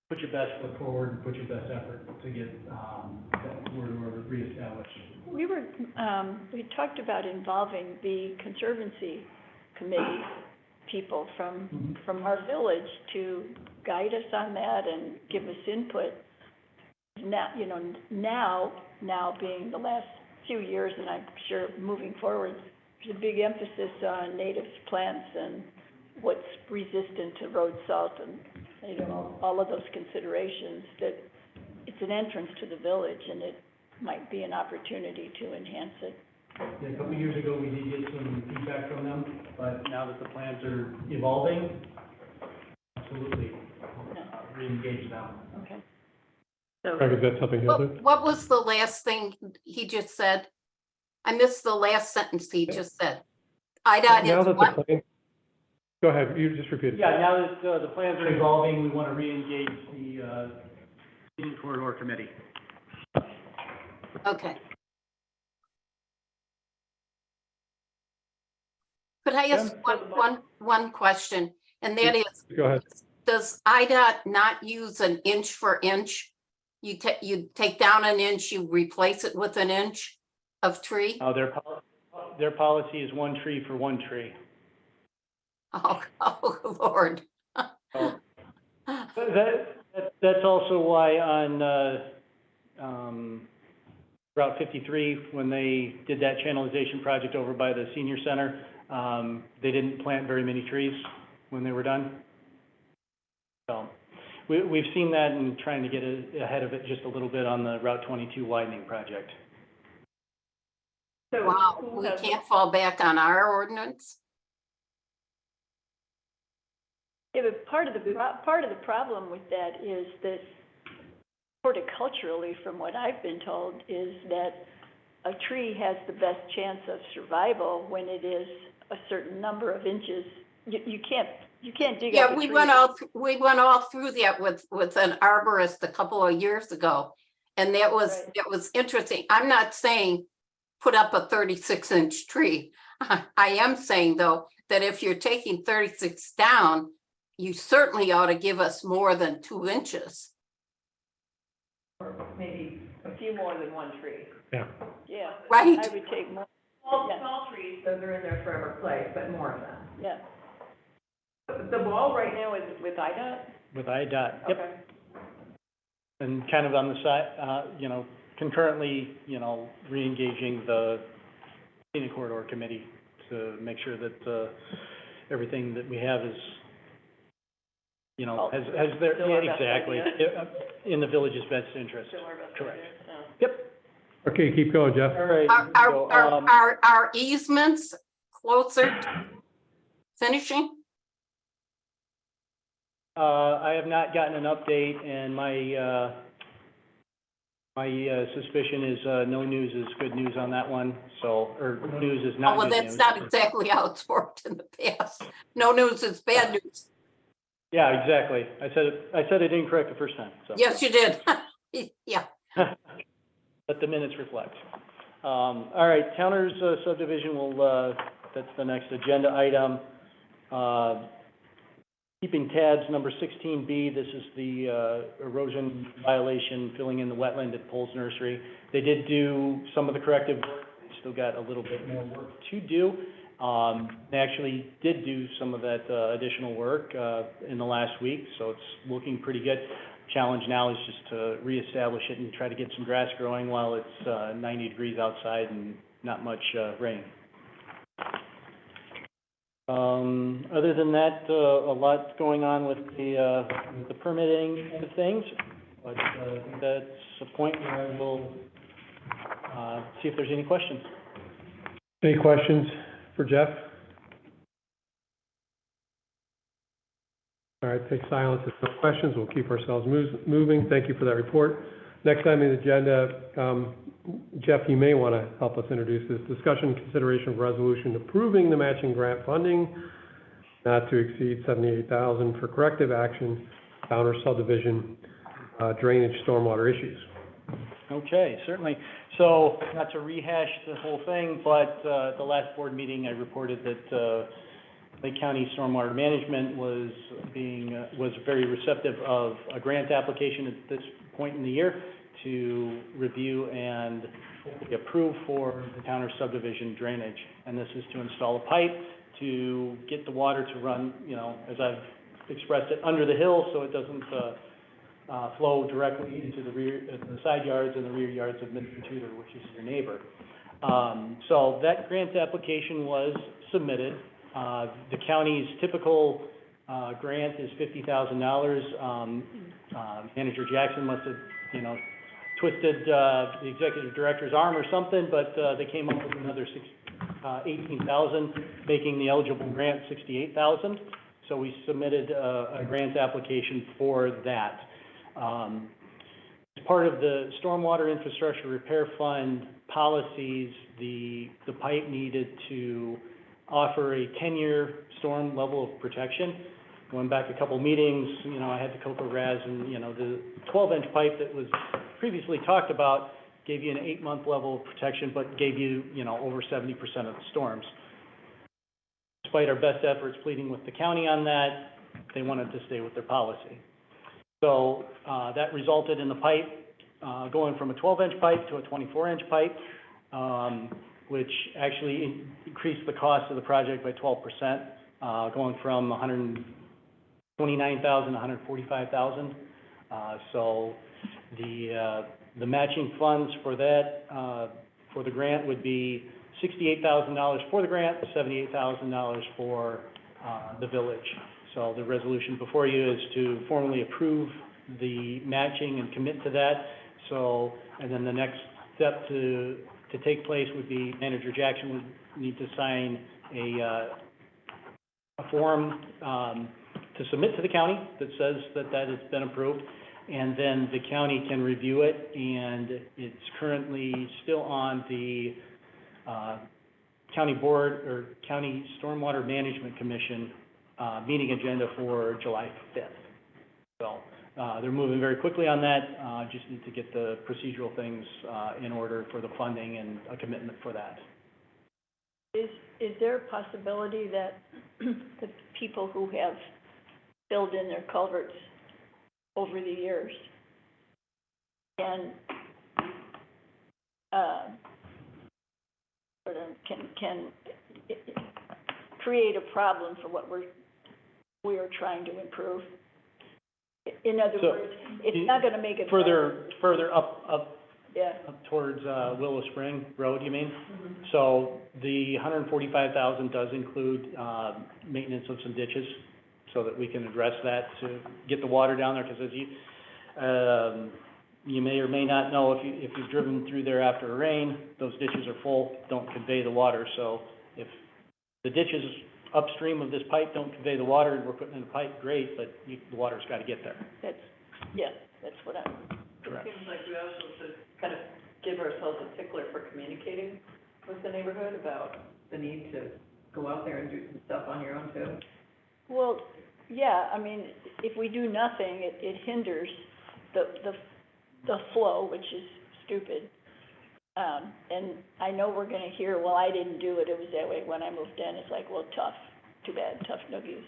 put your best foot forward and put your best effort to get that corridor reestablished. We talked about involving the Conservancy Committee people from our village to guide us on that and give us input. Now, you know, now being the last few years, and I'm sure moving forward, there's a big emphasis on native plants and what's resistant to road salt and, you know, all of those considerations, that it's an entrance to the village, and it might be an opportunity to enhance it. Yeah, a couple of years ago, we did get some feedback from them, but now that the plans are evolving, absolutely, re-engage them. Okay. Craig, is that something you'll do? What was the last thing he just said? I missed the last sentence he just said. IDOT Now is that what? the plan, go ahead, you just repeat it. Yeah, now that the plans are evolving, we want to re-engage the corridor committee. Okay. Could I ask one question, and that is, Go ahead. does IDOT not use an inch for inch? You take down an inch, you replace it with an inch of tree? Oh, their policy is one tree for one tree. Oh, Lord. So, that's also why on Route 53, when they did that channelization project over by the senior center, They didn't plant very many trees when they were done. So, we've seen that and trying to get ahead of it just a little bit on the Route 22 widening project. So Wow, who we has- can't fall back on our ordinance? Yeah, but part of the problem with that is that horticulturally, from what I've been told, is that a tree has the best chance of survival when it is a certain number of inches. You can't dig up Yeah, a we tree. went all through that with an arborist a couple of years ago. And that was interesting. I'm not saying put up a 36-inch tree. I am saying, though, that if you're taking 36 down, you certainly ought to give us more than 2 inches. Or maybe a few more than one tree. Yeah. Right. I would take more, Small trees, those are in their forever place, but more of them. yeah. The wall right now is with IDOT? With IDOT, yep. Okay. And kind of on the side, concurrently, reengaging the scenic corridor committee to make sure that, everything that we have is, has their, Still our yeah, best exactly, idea. in the village's best interest. Still our best Correct. idea? Oh. Yep. Okay, keep going, Jeff. All right. So, Are easements closer to finishing? I have not gotten an update, and my suspicion is, no news is good news on that one, or no news is Oh, not well, good that's news. not exactly how it's worked in the past. No news is bad news. Yeah, exactly. I said it incorrect the first time, so. Yes, you did. Yeah. Let the minutes reflect. All right, Towner's subdivision will, that's the next agenda item. Keeping tabs, number 16B, this is the erosion violation, filling in the wetland at Poles Nursery. They did do some of the corrective work, they still got a little bit more work to do. They actually did do some of that additional work in the last week, so it's looking pretty good. Challenge now is just to reestablish it and try to get some grass growing while it's 90 degrees outside and not much rain. Other than that, a lot going on with the permitting end of things, but that's a point where I will see if there's any questions. Any questions for Jeff? All right, take silence if no questions. We'll keep ourselves moving. Thank you for that report. Next item on the agenda, Jeff, you may want to help us introduce this. Discussion and consideration of resolution approving the matching grant funding not to exceed $78,000 for corrective action, Towner subdivision, drainage, stormwater issues. Okay, certainly. So, not to rehash the whole thing, but at the last board meeting, I reported that Lake County Stormwater Management was very receptive of a grant application at this point in the year to review and approve for the Towner subdivision drainage. And this is to install a pipe to get the water to run, as I've expressed it, under the hill so it doesn't flow directly into the side yards and the rear yards of Mr. Tudor, which is your neighbor. So that grant application was submitted. The county's typical grant is $50,000. Manager Jackson must have, twisted the executive director's arm or something, but they came up with another $18,000, making the eligible grant $68,000. So we submitted a grant application for that. As part of the Stormwater Infrastructure Repair Fund policies, the pipe needed to offer a 10-year storm level of protection. Going back a couple meetings, I had the COPA RAS and, the 12-inch pipe that was previously talked about gave you an 8-month level of protection, but gave you, over 70% of the storms. Despite our best efforts pleading with the county on that, they wanted to stay with their policy. So that resulted in the pipe going from a 12-inch pipe to a 24-inch pipe, which actually increased the cost of the project by 12%, going from $129,000 to $145,000. So the matching funds for that, for the grant would be $68,000 for the grant, $78,000 for, the village. So the resolution before you is to formally approve the matching and commit to that. So, and then the next step to take place would be Manager Jackson would need to sign a form, to submit to the county that says that has been approved. And then the county can review it, and it's currently still on the, county board or county stormwater management commission, meeting agenda for July 5th. So, they're moving very quickly on that, just need to get the procedural things, in order for the funding and a commitment for that. Is there a possibility that the people who have filled in their culverts over the years can, sort of, can create a problem for what we are trying to improve? In other So, words, it's not gonna make it Further up Yeah. up towards, Willow Spring Road, you mean? So the $145,000 does include, maintenance of some ditches, so that we can address that to get the water down there, because as you may or may not know, if you've driven through there after a rain, those ditches are full, don't convey the water, so if the ditches upstream of this pipe don't convey the water, and we're putting in a pipe, great, but the water's gotta get there. That's what I'm, Correct. It seems like we also should kind of give ourselves a tickler for communicating with the neighborhood about the need to go out there and do some stuff on your own too. well, yeah, I mean, if we do nothing, it hinders the flow, which is stupid. And I know we're gonna hear, well, I didn't do it, it was that way when I moved in. It's like, well, tough, too bad, tough noogies,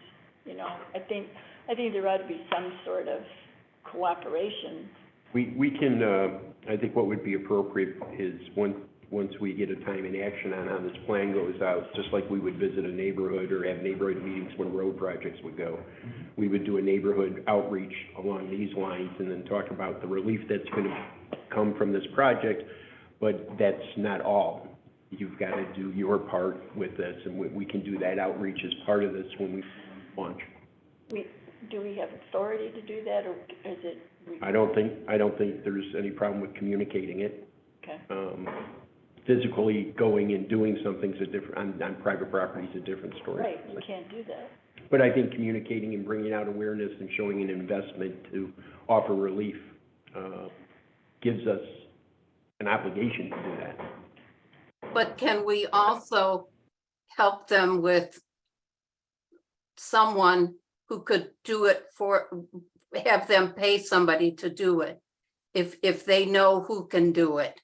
you know? I think there ought to be some sort of cooperation. We can, I think what would be appropriate is once we get a time and action on how this plan goes out, just like we would visit a neighborhood or have neighborhood meetings when road projects would go, we would do a neighborhood outreach along these lines and then talk about the relief that's gonna come from this project, but that's not all. You've gotta do your part with this, and we can do that outreach as part of this when we launch. Do we have authority to do that, or is it? I don't think there's any problem with communicating it. Okay. Physically going and doing something's a different, on private property is a different story. Right, you can't do that. But I think communicating and bringing out awareness and showing an investment to offer relief, gives us an obligation to do that. But can we also help them with someone who could do it have them pay somebody to do it, if they know who can do it?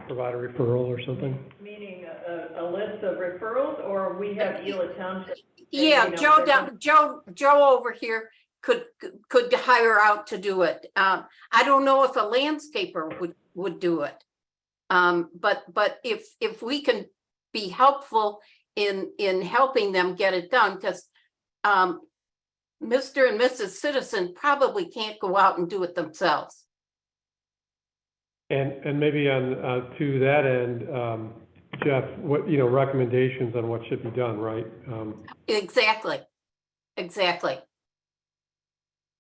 Provide a referral or something? Meaning a list of referrals, or we have Gila Township? Yeah, you know, Joe over here could hire out to do it. I don't know if a landscaper would do it. But if we can be helpful in helping them get it done, because Mr. and Mrs. Citizen probably can't go out and do it themselves. And maybe on, to that end, Jeff, what, recommendations on what should be done, right? Exactly. I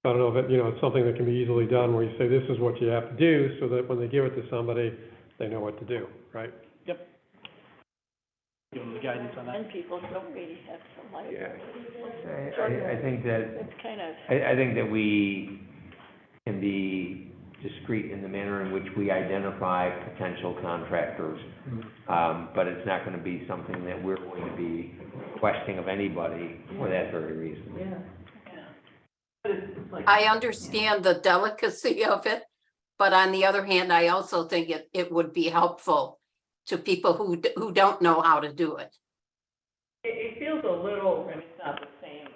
don't know if it's something that can be easily done, where you say, this is what you have to do, so that when they give it to somebody, they know what to do, right? Yep. Give them the guidance on that. And people don't really have the library. I think that, It's kind of, I think that we can be discreet in the manner in which we identify potential contractors. But it's not gonna be something that we're going to be requesting of anybody for that very reason. Yeah. But it's like. I understand the delicacy of it, but on the other hand, I also think it would be helpful to people who don't know how to do it. It feels a little, I mean, it's not the same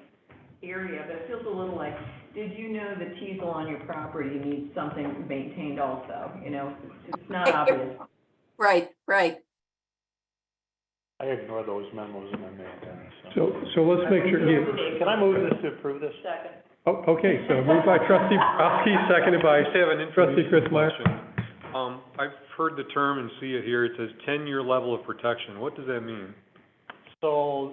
area, but it feels a little like, did you know the teasel on your property needs something maintained also, It's not obvious. Right. I ignore those memos in my mail, So let's make sure Can I move this to approve this? Second. Oh, okay, so moved by trustee Borowski, seconded by I have an trustee Chris Meyer. question. I've heard the term and see it here. It says 10-year level of protection. What does that mean? So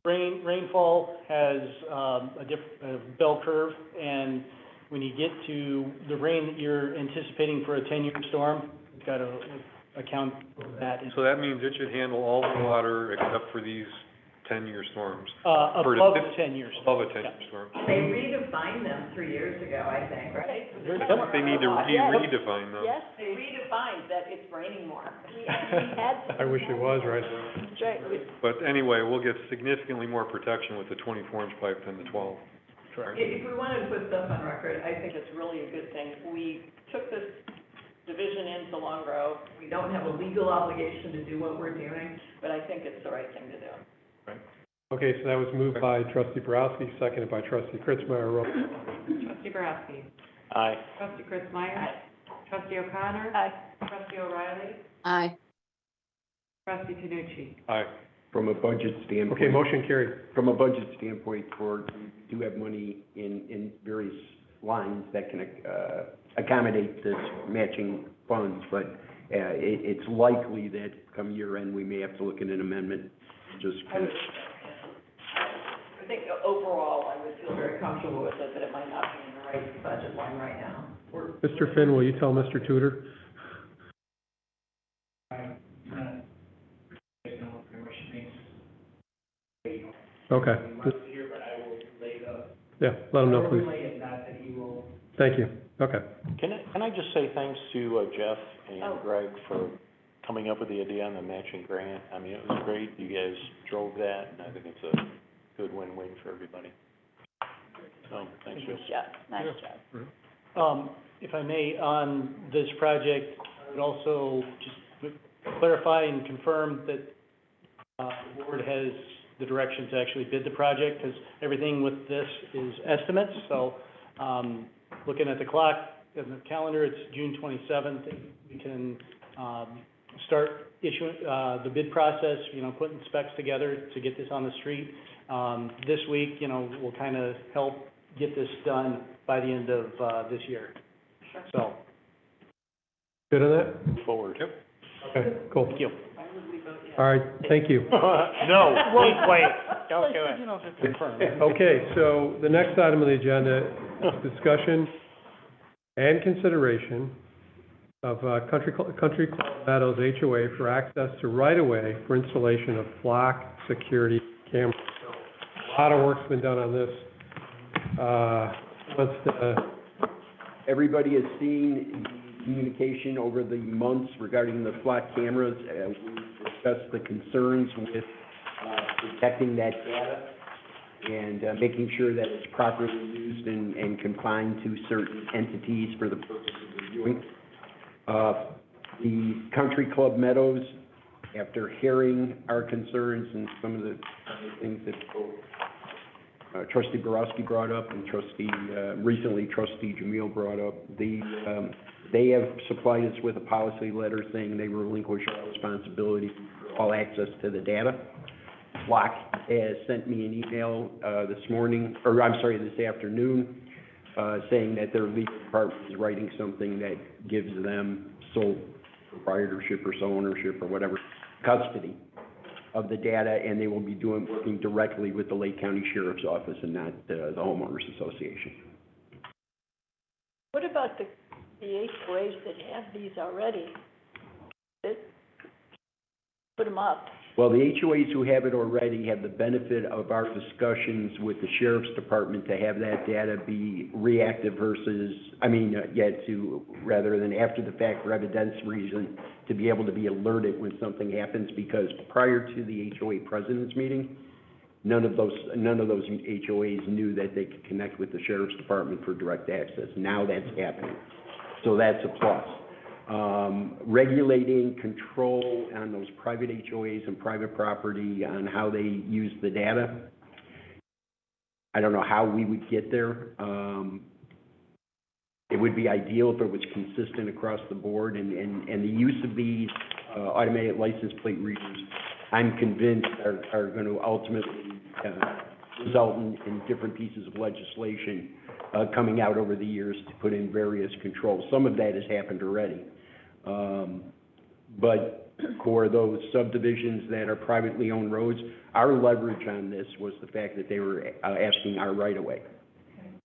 rainfall has a bell curve, and when you get to the rain that you're anticipating for a 10-year storm, you've got to account for that. So that means it should handle all the water except for these 10-year storms. Above the 10 years. Above a 10-year storm. They redefined them 3 years ago, I think, right? They need to redefine them. Yes, They redefined that it's raining more. we had. I wish it was right now. That's right. But anyway, we'll get significantly more protection with the 24-inch pipe than the 12. Correct. If we wanted to put stuff on record, I think it's really a good thing. We took this division into Long Grove. We don't have a legal obligation to do what we're doing, but I think it's the right thing to do. Okay, so that was moved by trustee Borowski, seconded by trustee Kritzmeyer. Roll. Trustee Borowski. Aye. Trustee Chris Meyer. Trustee O'Connor. Aye. Trustee O'Reilly. Aye. Trustee Tanucci. Aye. From a budget standpoint. Okay, motion carried. From a budget standpoint, we do have money in various lines that can accommodate this matching funds, but it's likely that come year end, we may have to look at an amendment, just kind of. I think overall, I would feel very comfortable with it, but it might not be in the right budget line right now. Mr. Finn, will you tell Mr. Tudor? Okay. Yeah, let him know, please. Thank you. Okay. Can I just say thanks to Jeff and Greg for coming up with the idea on the matching grant? I mean, it was great. You guys drove that, and I think it's a good win-win for everybody. So, thanks. Nice job, nice job. If I may, on this project, I would also just clarify and confirm that the board has the direction to actually bid the project, because everything with this is estimates. So, looking at the clock, and the calendar, it's June 27th. We can start issuing the bid process, putting specs together to get this on the street. This week, we'll kind of help get this done by the end of this year. Sure. So, Good on that? Forward. Yep. Okay, cool. thank you. Why would we vote yes? All right, thank you. No, wait, don't do it. Just confirm. Okay, so the next item on the agenda is discussion and consideration of Country Club Meadows HOA for access to right-of-way for installation of flock security cameras. A lot of work's been done on this. Everybody has seen the communication over the months regarding the flock cameras. We discussed the concerns with protecting that data and making sure that it's properly used and confined to certain entities for the purposes of viewing. The Country Club Meadows, after hearing our concerns and some of the things that trustee Borowski brought up and recently trustee Jamil brought up, they have supplied us with a policy letter saying they relinquish all responsibility for all access to the data. Flock has sent me an email this afternoon, saying that their legal department is writing something that gives them sole proprietorship or sole ownership or whatever, custody of the data, and they will be working directly with the Lake County Sheriff's Office and not the homeowners association. What about the HOAs that have these already? Put them up. Well, the HOAs who have it already have the benefit of our discussions with the Sheriff's Department to have that data be reactive rather than after the fact for evidence reason, to be able to be alerted when something happens, because prior to the HOA president's meeting, none of those HOAs knew that they could connect with the Sheriff's Department for direct access. Now that's happening. So that's a plus. Regulating control on those private HOAs and private property on how they use the data. I don't know how we would get there. It would be ideal if it was consistent across the board, and the use of these automated license plate readers, I'm convinced are going to ultimately result in different pieces of legislation coming out over the years to put in various controls. Some of that has happened already. But for those subdivisions that are privately owned roads, our leverage on this was the fact that they were asking our right-of-way.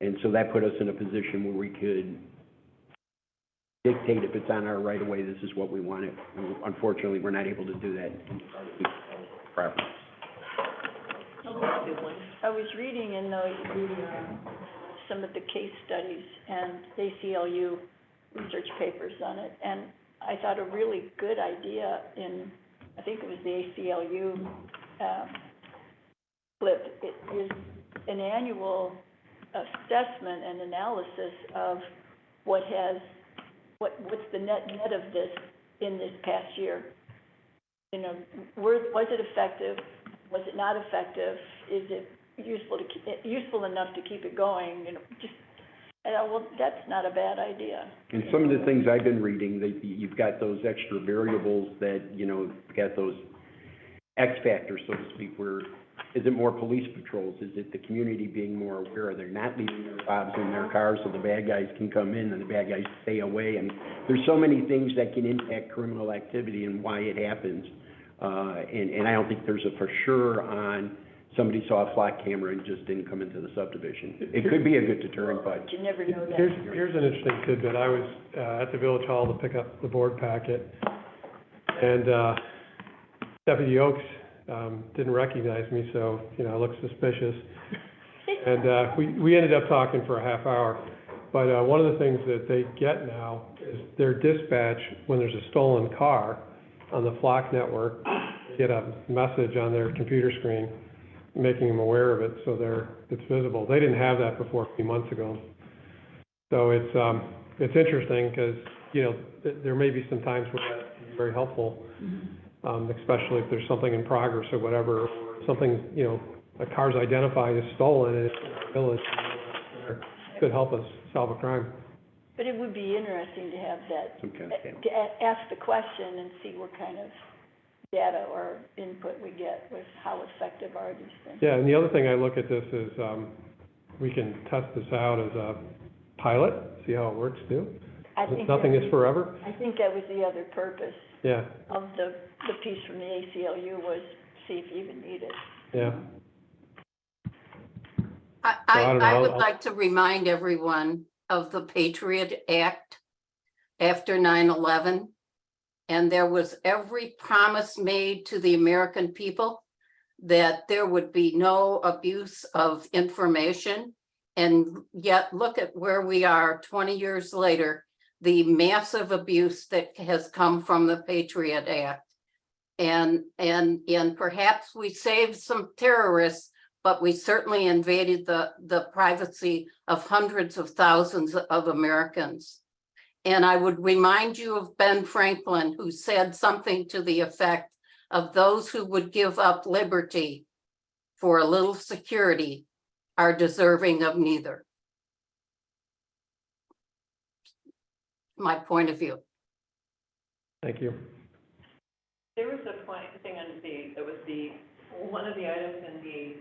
And so that put us in a position where we could dictate if it's on our right-of-way, this is what we want it. And unfortunately, we're not able to do that in properties. I was reading in some of the case studies and ACLU research papers on it, and I thought a really good idea I think it was the ACLU clip, it is an annual assessment and analysis of what's the net of this in this past year. You know, was it effective? Was it not effective? Is it useful enough to keep it going? You know, well, that's not a bad idea. And some of the things I've been reading, you've got those extra variables that, you know, got those X factors, so to speak, where is it more police patrols? Is it the community being more aware? They're not leaving their fobs in their cars so the bad guys can come in and the bad guys stay away. And there's so many things that can impact criminal activity and why it happens. And I don't think there's a for sure on somebody saw a flock camera and just didn't come into the subdivision. It could be a good deterrent, but. You never know that. Here's an interesting tidbit. I was at the village hall to pick up the board packet, and Deputy Oakes didn't recognize me, so, you know, I looked suspicious. And we ended up talking for a half hour. But one of the things that they get now is their dispatch, when there's a stolen car on the flock network, they get a message on their computer screen making them aware of it, so it's visible. They didn't have that before a few months ago. So it's interesting because, you know, there may be some times where that can be very helpful, especially if there's something in progress or whatever, or something, you know, a car's identified as stolen and it's in our village, could help us solve a crime. But it would be interesting to have that, Some kind of camera. to ask the question and see what kind of data or input we get with how effective are these things. Yeah, and the other thing I look at this is, we can test this out as a pilot, see how it works too. I think Nothing is forever. I think that was the other purpose Yeah, of the piece from the ACLU was see if you even need it. yeah. I don't know, I would I'll- like to remind everyone of the Patriot Act after 9/11. And there was every promise made to the American people that there would be no abuse of information. And yet, look at where we are 20 years later, the massive abuse that has come from the Patriot Act. And perhaps we saved some terrorists, but we certainly invaded the privacy of hundreds of thousands of Americans. And I would remind you of Ben Franklin, who said something to the effect of those who would give up liberty for a little security are deserving of neither. My point of view. Thank you. There was a thing on that was one of the items in the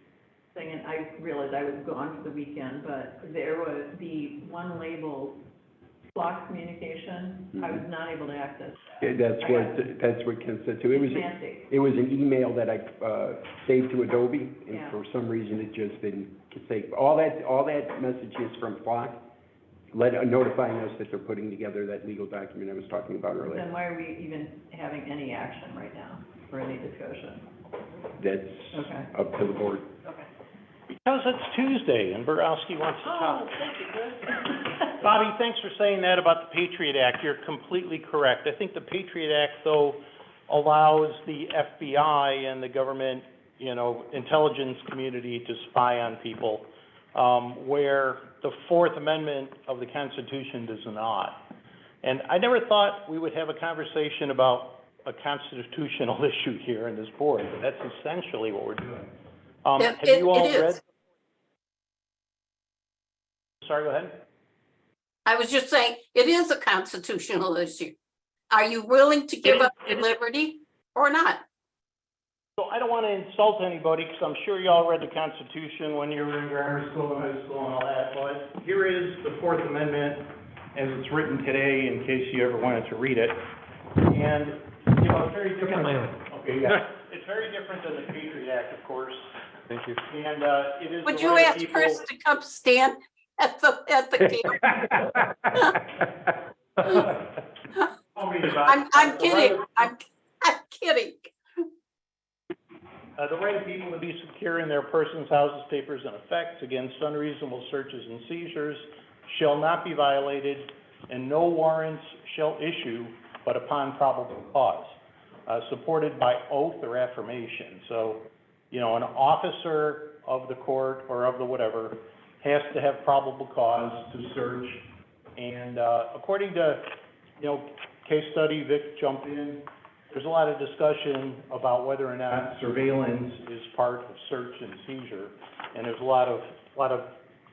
thing, and I realized I was gone for the weekend, but there was the one labeled flock communication. I was not able to access that. That's what Ken said too. Semantic. It was an email that I saved to Adobe, and Yeah. for some reason it just didn't save. All that message is from Flock, notifying us that they're putting together that legal document I was talking about earlier. Then why are we even having any action right now or any discussion? That's Okay. up to the board. Okay. Because it's Tuesday and Borowski wants to talk. Thank you, Chris. Bobby, thanks for saying that about the Patriot Act. You're completely correct. I think the Patriot Act, though, allows the FBI and the government, you know, intelligence community to spy on people, where the Fourth Amendment of the Constitution does not. And I never thought we would have a conversation about a constitutional issue here in this board, but that's essentially what we're doing. Have you all read? Sorry, go ahead. I was just saying, it is a constitutional issue. Are you willing to give up your liberty or not? So I don't want to insult anybody, because I'm sure you all read the Constitution when you were in grammar school and high school and all that, but here is the Fourth Amendment as it's written today, in case you ever wanted to read it. And, you know, it's very different. my own. Okay, yeah. It's very different than the Patriot Act, of course, Thank you. and, it is Would the you right of ask people. Chris to come stand at the camera? I'm kidding, I'm kidding. The right of people to be secure in their persons, houses, papers, and effects against unreasonable searches and seizures shall not be violated, and no warrants shall issue but upon probable cause, supported by oath or affirmation. So, you know, an officer of the court or of the whatever has to have probable cause to search. And, according to, you know, case study, Vic, jump in, there's a lot of discussion about whether or not surveillance is part of search and seizure, and there's a lot of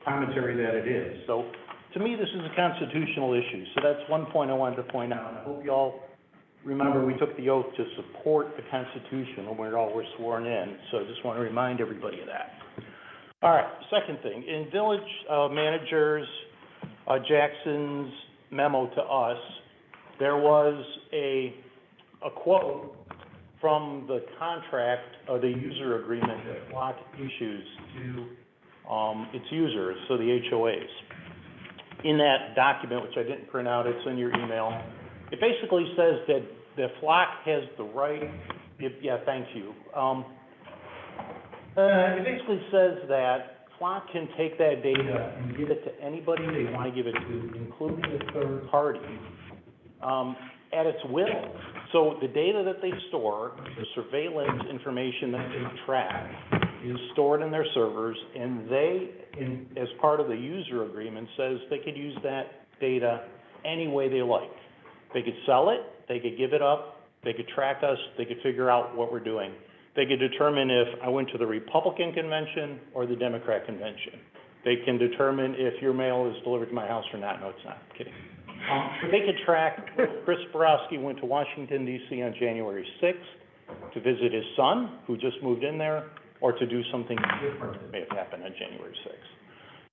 commentary that it is. So, to me, this is a constitutional issue, so that's one point I wanted to point out. I hope you all remember we took the oath to support the Constitution when we all were sworn in, so I just want to remind everybody of that. All right, second thing, in village managers Jackson's memo to us, there was a quote from the contract, or the user agreement that Flock issues to its users, so the HOAs. In that document, which I didn't print out, it's in your email, it basically says that Flock has the right, thank you. It basically says that Flock can take that data and give it to anybody they want to give it to, including a third party, at its will. So the data that they store, the surveillance information that they track, is stored in their servers, and they, as part of the user agreement, says they could use that data any way they like. They could sell it, they could give it up, they could track us, they could figure out what we're doing. They could determine if I went to the Republican convention or the Democrat convention. They can determine if your mail is delivered to my house or not. No, it's not. I'm kidding. They could track, Chris Borowski went to Washington, D.C. on January 6th to visit his son, who just moved in there, or to do something different that may have happened on January 6th.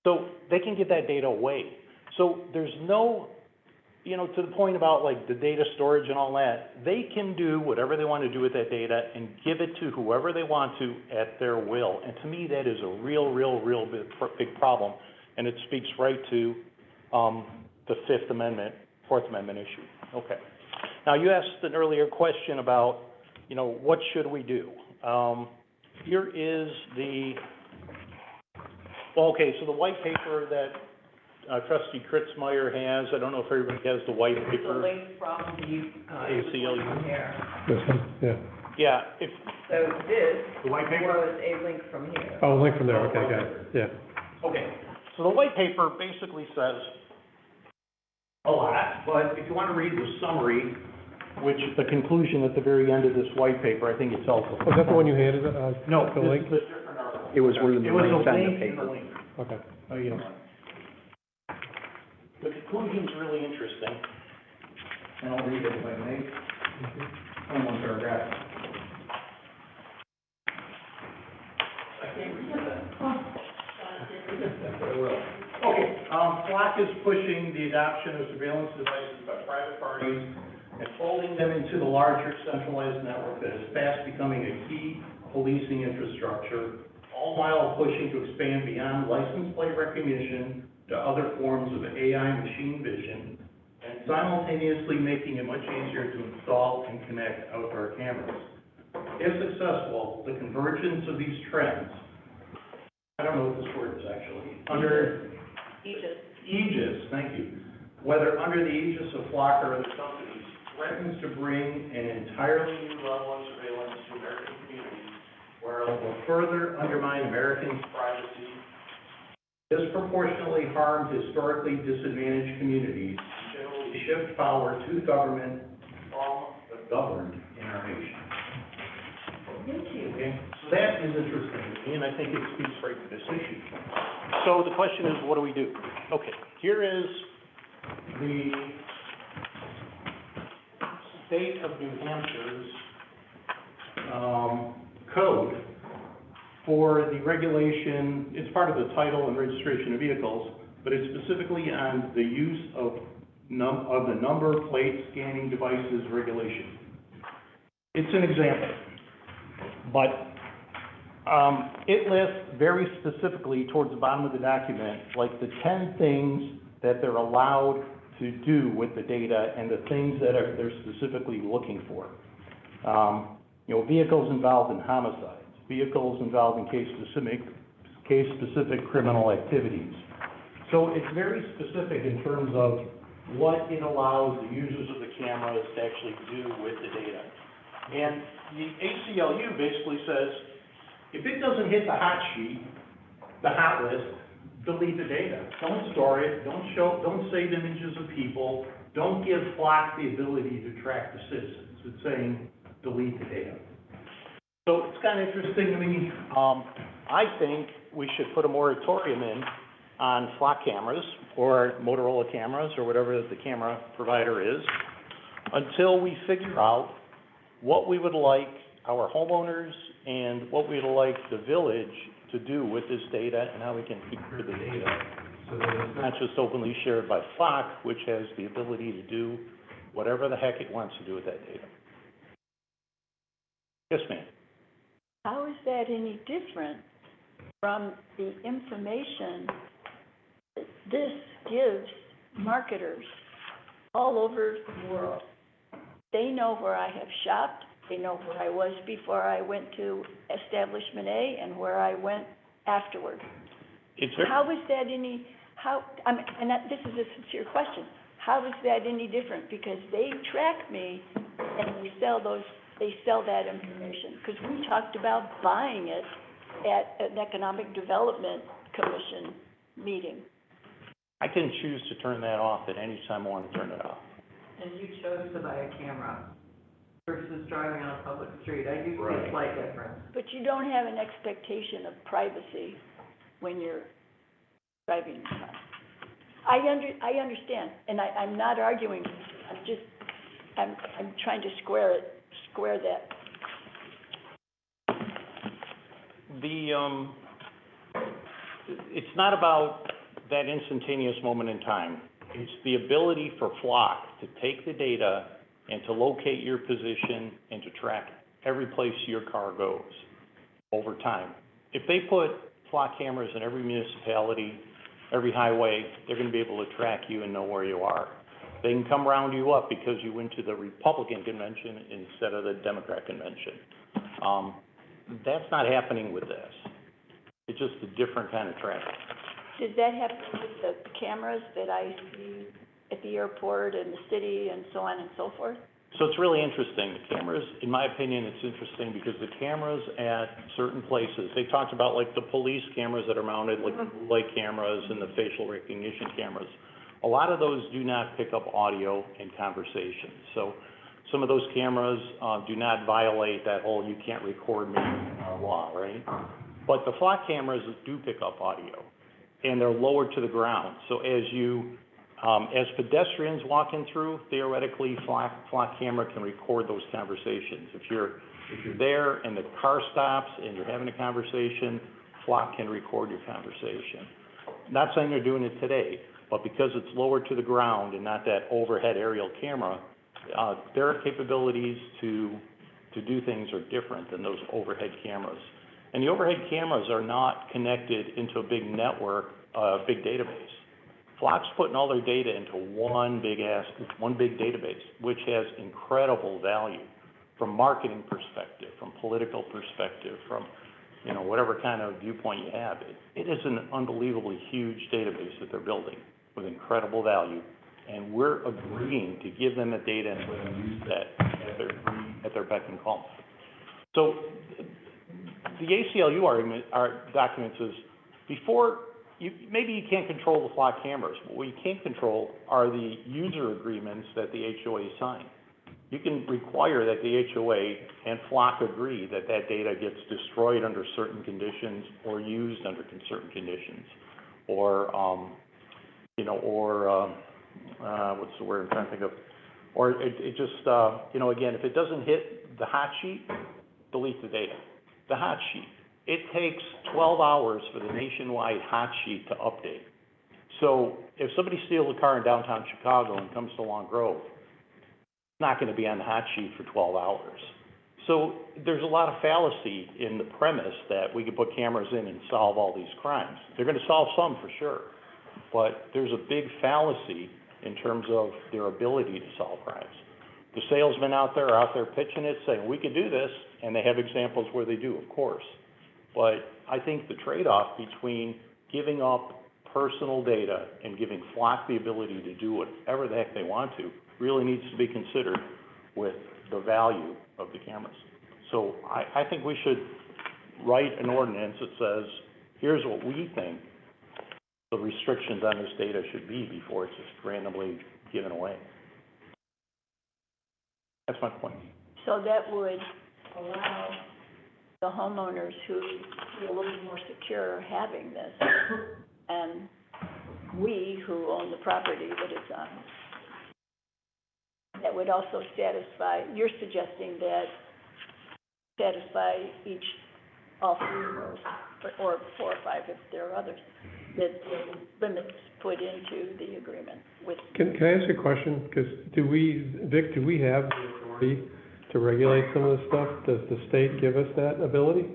So they can give that data away. So there's no, you know, to the point about like the data storage and all that, they can do whatever they want to do with that data and give it to whoever they want to at their will. And to me, that is a real big problem. And it speaks right to the Fifth Amendment, Fourth Amendment issue. Okay. Now, you asked an earlier question about, you know, what should we do? Here is the, well, okay, so the white paper that Trustee Kritzmeyer has, I don't know if everybody has the white The paper. link from the, ACLU. here. This one, yeah. Yeah, if, So this the white paper? was a link from here. Oh, link from there, okay, got it, yeah. Okay, so the white paper basically says a lot, but if you want to read the summary, which the conclusion at the very end of this white paper, I think it's helpful. Was that the one you handed, No, the this link? is a different article. It was one of the It was a links on the link in paper. the link. Okay. Oh, you know what? The conclusion's really interesting, and I'll read it if I may. One paragraph. I can't read that. But I will. Okay, Flock is pushing the adoption of surveillance devices by private parties and folding them into the larger centralized network that is fast becoming a key policing infrastructure, all while pushing to expand beyond license plate recognition to other forms of AI machine vision, and simultaneously making it much easier to install and connect outdoor cameras. If successful, the convergence of these trends, I don't know what this word is actually, under Aegis, thank you, whether under the aegis of Flock or other companies, threatens to bring an entirely new level of surveillance to American communities, where it will further undermine Americans' privacy, disproportionately harm historically disadvantaged communities, and generally shift power to the government from the governed in our nation. Thank you. Okay, so that is interesting to me, and I think it speaks right to this issue. So the question is, what do we do? Okay, here is the state of New Hampshire's code for the regulation. It's part of the title and registration of vehicles, but it's specifically on the use of of the number plate scanning devices regulation. It's an example, but it lists very specifically towards the bottom of the document, like the 10 things that they're allowed to do with the data and the things that they're specifically looking for. Vehicles involved in homicides, vehicles involved in case-specific criminal activities. So it's very specific in terms of what it allows the users of the cameras to actually do with the data. And the ACLU basically says, if it doesn't hit the hot sheet, the hot list, delete the data. Don't store it, don't save images of people, don't give Flock the ability to track the citizens. It's saying, delete the data. So it's kind of interesting to me. I think we should put a moratorium in on Flock cameras or Motorola cameras or whatever the camera provider is until we figure out what we would like our homeowners and what we'd like the village to do with this data and how we can secure the data so that it's not just openly shared by Flock, which has the ability to do whatever the heck it wants to do with that data. Yes, ma'am. How is that any different from the information that this gives marketers all over the world? They know where I have shopped, they know where I was before I went to establishment A and where I went afterward. How is that any, this is a sincere question, how is that any different? Because they track me and they sell that information. Because we talked about buying it at an Economic Development Commission meeting. I can choose to turn that off at any time I want to turn it off. And you chose to buy a camera versus driving on a public street. I do see Right. a slight difference. But you don't have an expectation of privacy when you're driving a car. I understand, and I'm not arguing, I'm trying to square that. It's not about that instantaneous moment in time. It's the ability for Flock to take the data and to locate your position and to track every place your car goes over time. If they put Flock cameras in every municipality, every highway, they're gonna be able to track you and know where you are. They can come round you up because you went to the Republican convention instead of the Democrat convention. That's not happening with this. It's just a different kind of traffic. Does that happen with the cameras that I see at the airport and the city and so on and so forth? So it's really interesting. The cameras, in my opinion, it's interesting because the cameras at certain places, they talked about like the police cameras that are mounted, like light cameras and the facial recognition cameras. A lot of those do not pick up audio and conversations. So some of those cameras do not violate that whole you can't record me law, right? But the Flock cameras do pick up audio and they're lowered to the ground. So as pedestrians walking through, theoretically, Flock camera can record those conversations. If you're there and the car stops and you're having a conversation, Flock can record your conversation. Not saying they're doing it today, but because it's lowered to the ground and not that overhead aerial camera, their capabilities to do things are different than those overhead cameras. And the overhead cameras are not connected into a big network, big database. Flock's putting all their data into one big database, which has incredible value from marketing perspective, from political perspective, from, whatever kind of viewpoint you have. It is an unbelievably huge database that they're building with incredible value. And we're agreeing to give them the data and let them use that at their beck and call. So the ACLU documents is before. Maybe you can't control the Flock cameras, but what you can't control are the user agreements that the HOA sign. You can require that the HOA and Flock agree that that data gets destroyed under certain conditions or used under certain conditions, or what's the word I'm trying to think of? Or it just, again, if it doesn't hit the hot sheet, delete the data. The hot sheet. It takes 12 hours for the nationwide hot sheet to update. So if somebody steals a car in downtown Chicago and comes to Long Grove, it's not gonna be on the hot sheet for 12 hours. So there's a lot of fallacy in the premise that we could put cameras in and solve all these crimes. They're gonna solve some for sure, but there's a big fallacy in terms of their ability to solve crimes. The salesmen out there are out there pitching it, saying, we could do this, and they have examples where they do, of course. But I think the trade-off between giving up personal data and giving Flock the ability to do whatever the heck they want to really needs to be considered with the value of the cameras. So I think we should write an ordinance that says, here's what we think the restrictions on this data should be before it's just randomly given away. That's my point. So that would allow the homeowners who feel a little more secure having this, and we who own the property that it's on. That would also satisfy, you're suggesting that satisfy all three of those, or 4 or 5 if there are others, that the limits put into the agreement with. Can I ask a question? Because Vic, do we have the authority to regulate some of this stuff? Does the state give us that ability?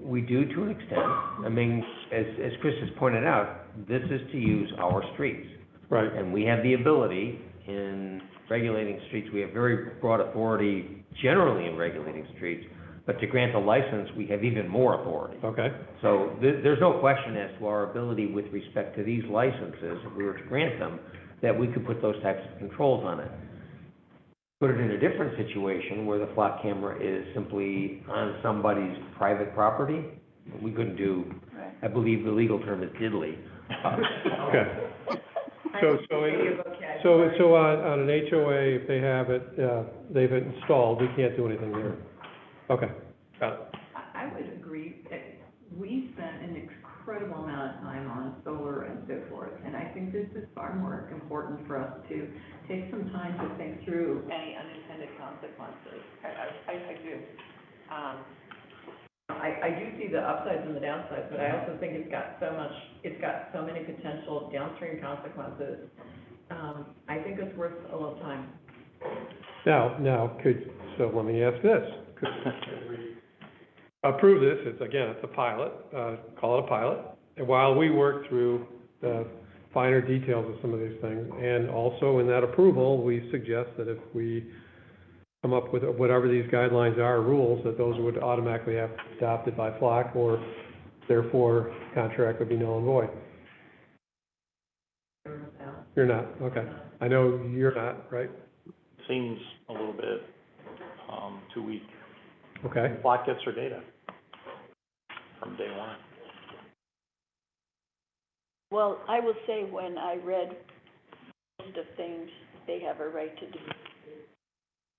We do to an extent. I mean, as Chris has pointed out, this is to use our streets. Right. And we have the ability in regulating streets, we have very broad authority generally in regulating streets, but to grant a license, we have even more authority. Okay. So there's no question as to our ability with respect to these licenses, if we were to grant them, that we could put those types of controls on it. Put it in a different situation where the flock camera is simply on somebody's private property, we couldn't do, Right. I believe the legal term is diddly. Okay. So on an HOA, if they have it, they've it installed, we can't do anything there. Okay, got it. I would agree that we spent an incredible amount of time on solar and so forth, and I think this is far more important for us to take some time to think through any unintended consequences. I do. I do see the upsides and the downsides, but I also think it's got so many potential downstream consequences. I think it's worth a little time. So let me ask this. Could we approve this? It's a pilot, call it a pilot. And while we work through the finer details of some of these things, and also in that approval, we suggest that if we come up with whatever these guidelines are, rules, that those would automatically have to be adopted by Flock, or therefore contract would be null and void. You're not, okay. I know you're not, right? Seems a little bit, too weak. Okay. Flock gets their data from day one. Well, I will say, when I read the list of things they have a right to do,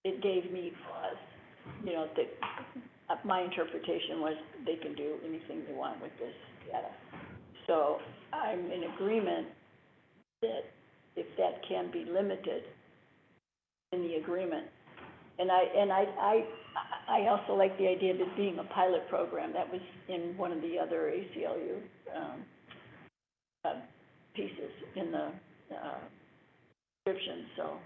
it gave me pause. You know, that my interpretation was they can do anything they want with this data. So I'm in agreement that if that can be limited in the agreement. And I also like the idea of it being a pilot program. That was in one of the other ACLU pieces in the description, so.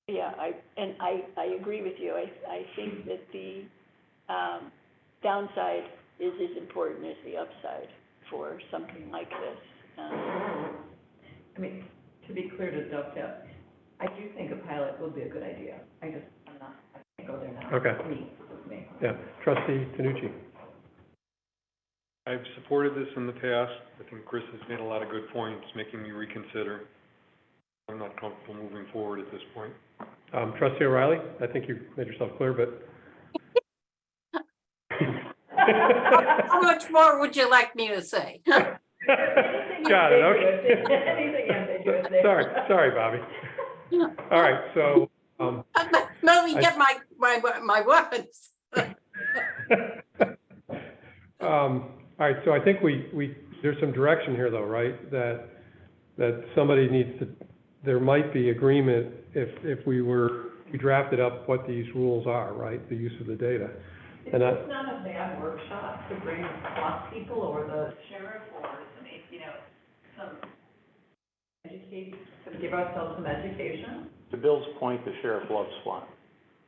Yeah, I agree with you. I think that the downside is as important as the upside for something like this. I mean, to be clear to dovetail, I do think a pilot would be a good idea. I can't go there now. Okay. Me. Yeah. Trustee Tanucci. I've supported this in the past. I think Chris has made a lot of good points, making me reconsider. I'm not comfortable moving forward at this point. Trustee O'Reilly, I think you made yourself clear, but. How much more would you like me to say? Got it, okay. Anything ambiguous there. Sorry, Bobby. All right, so, Let me get my weapons. all right, so I think we there's some direction here though, right? That somebody needs to, there might be agreement if we drafted up what these rules are, right? The use of the data. It's not a bad workshop to bring lots of people or the sheriff or some educate, to give ourselves some education. To Bill's point, the sheriff loves SWAT.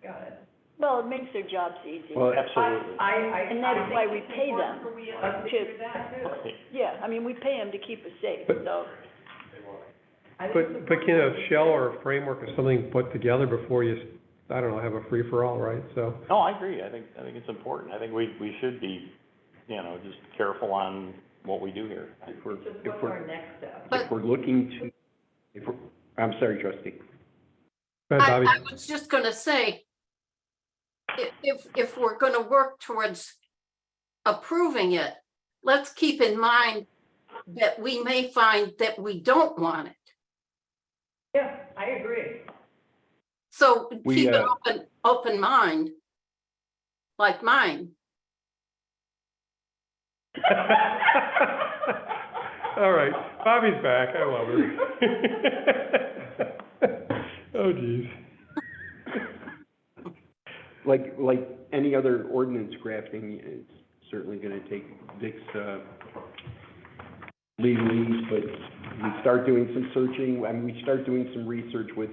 Got it. Well, it makes their jobs easy. Well, Absolutely. And that's why we pay them. For we to do that too. Yeah, I mean, we pay them to keep us safe, But- so. I think But can a shell or a framework or something put together before you, I don't know, have a free-for-all, right? So, No, I agree. I think it's important. I think we should be, just careful on what we do here. If we're, Just if what's we're, our next step? But- if we're looking to, if we're, I'm sorry, trustee. go ahead, Bobby. I was just gonna say, if we're gonna work towards approving it, let's keep in mind that we may find that we don't want it. Yeah, I agree. So We, keep an open mind, like mine. All right, Bobby's back, I love her. Oh, geez. Like any other ordinance drafting, it's certainly gonna take Vic's, legalese, but we start doing some searching, we start doing some research with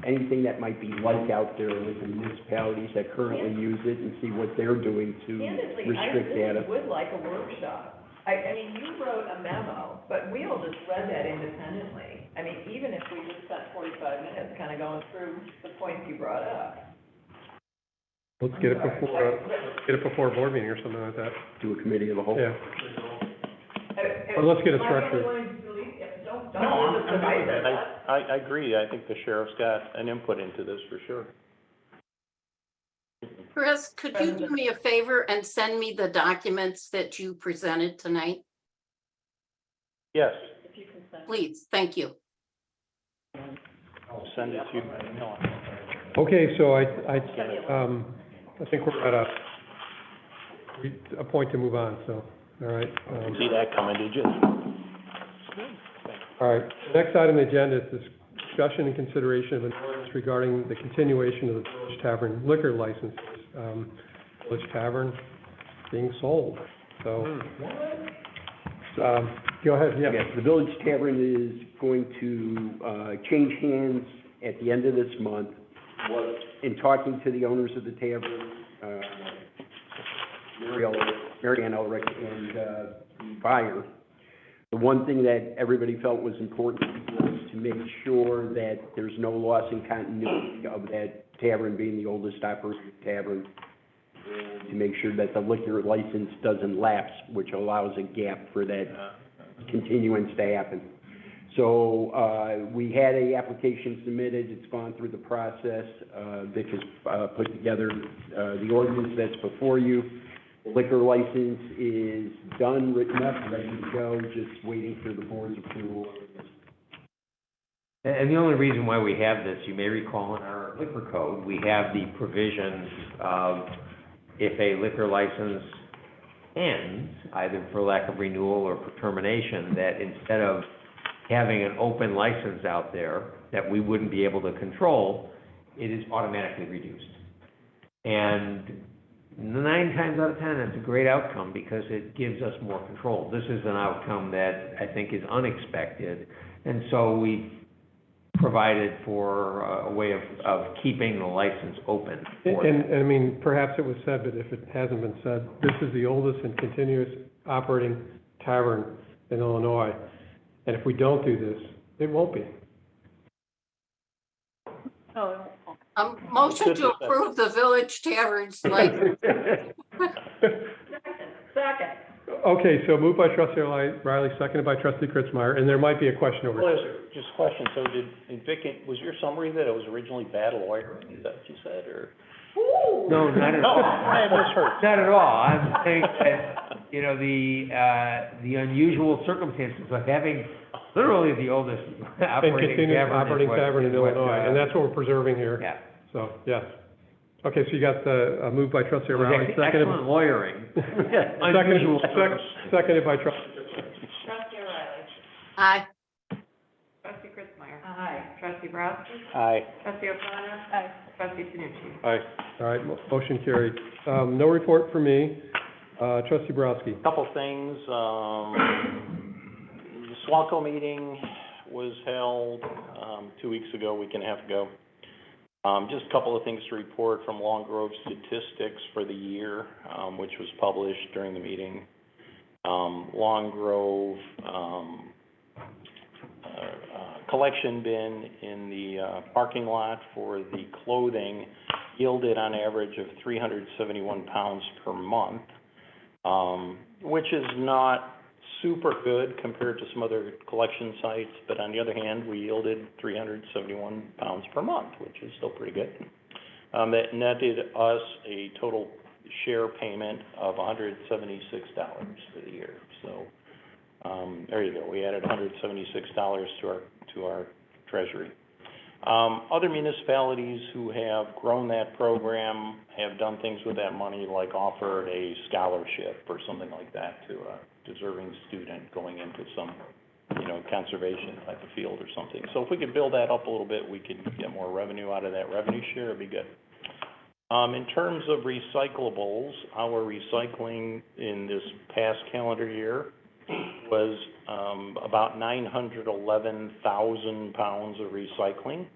anything that might be like out there with the municipalities that currently use it and see what they're doing to Candidly, I restrict data. really would like a workshop. I mean, you wrote a memo, but we all just read that independently. I mean, even if we just spent 45 minutes kind of going through the points you brought up. Let's get it before a board meeting or something like that, Do a committee of the whole. yeah. Or let's get it structured. Don't No, I'm lose the good with that. mindset. I agree. I think the sheriff's got an input into this for sure. Chris, could you do me a favor and send me the documents that you presented tonight? Yes, If you can send. Please, thank you. I'll send it to you by email. Okay, so I think we're at a point to move on, so, all right. See that coming, did you? All right, next item on the agenda is discussion and consideration of an ordinance regarding the continuation of the Village Tavern liquor licenses. Village Tavern being sold, so. Go ahead, yeah. Yes, the Village Tavern is going to, change hands at the end of this month. In talking to the owners of the tavern, Mary Ann Ulrich and, the buyer, the one thing that everybody felt was important was to make sure that there's no loss in continuity of that tavern being the oldest operating tavern, and to make sure that the liquor license doesn't lapse, which allows a gap for that continuance to happen. So, we had a application submitted, it's gone through the process, Vic has, put together, the ordinance that's before you. The liquor license is done, written up, ready to go, just waiting for the board's approval. And the only reason why we have this, you may recall in our liquor code, we have the provisions of if a liquor license ends, either for lack of renewal or for termination, that instead of having an open license out there that we wouldn't be able to control, it is automatically reduced. And 9 times out of 10, that's a great outcome because it gives us more control. This is an outcome that I think is unexpected, and so we provided for a way of keeping the license open for And, that. I mean, perhaps it was said, but if it hasn't been said, this is the oldest and continuous operating tavern in Illinois. And if we don't do this, it won't be. Oh, Motion to approve the Village Tavern's license. Second. Okay, so moved by trustee Riley, seconded by trustee Kritzmeyer, and there might be a question over Well, here. just a question, so did Vic, was your summary that it was originally bad lawyering, is that what you said, or? No, not at No, all. I misheard. Not at all. I'm saying that, the unusual circumstances of having literally the oldest And operating continuous tavern. operating tavern in Illinois, and that's what we're preserving here. Yeah. So, yes. Okay, so you got the, moved by trustee It was Riley, seconded. excellent lawyering. Unusual Seconded by trustee. Trustee O'Reilly. Aye. Trustee Kritzmeyer. Aye. Trustee Browski. Aye. Trustee O'Connor. aye. Trustee Tanucci. Aye. All right, motion carried. No report for me. Trustee Browski. Couple things, just SWACO meeting was held, 2 weeks ago, week and a half ago. Just a couple of things to report from Long Grove statistics for the year, which was published during the meeting. Long Grove, collection bin in the parking lot for the clothing yielded on average of 371 pounds per month, which is not super good compared to some other collection sites, but on the other hand, we yielded 371 pounds per month, which is still pretty good. That netted us a total share payment of $176 for the year. So there you go. We added $176 to our treasury. Other municipalities who have grown that program have done things with that money, like offered a scholarship or something like that to a deserving student going into some, conservation type of field or something. So if we could build that up a little bit, we could get more revenue out of that revenue share, it'd be good. In terms of recyclables, our recycling in this past calendar year was about 911,000 pounds of recycling,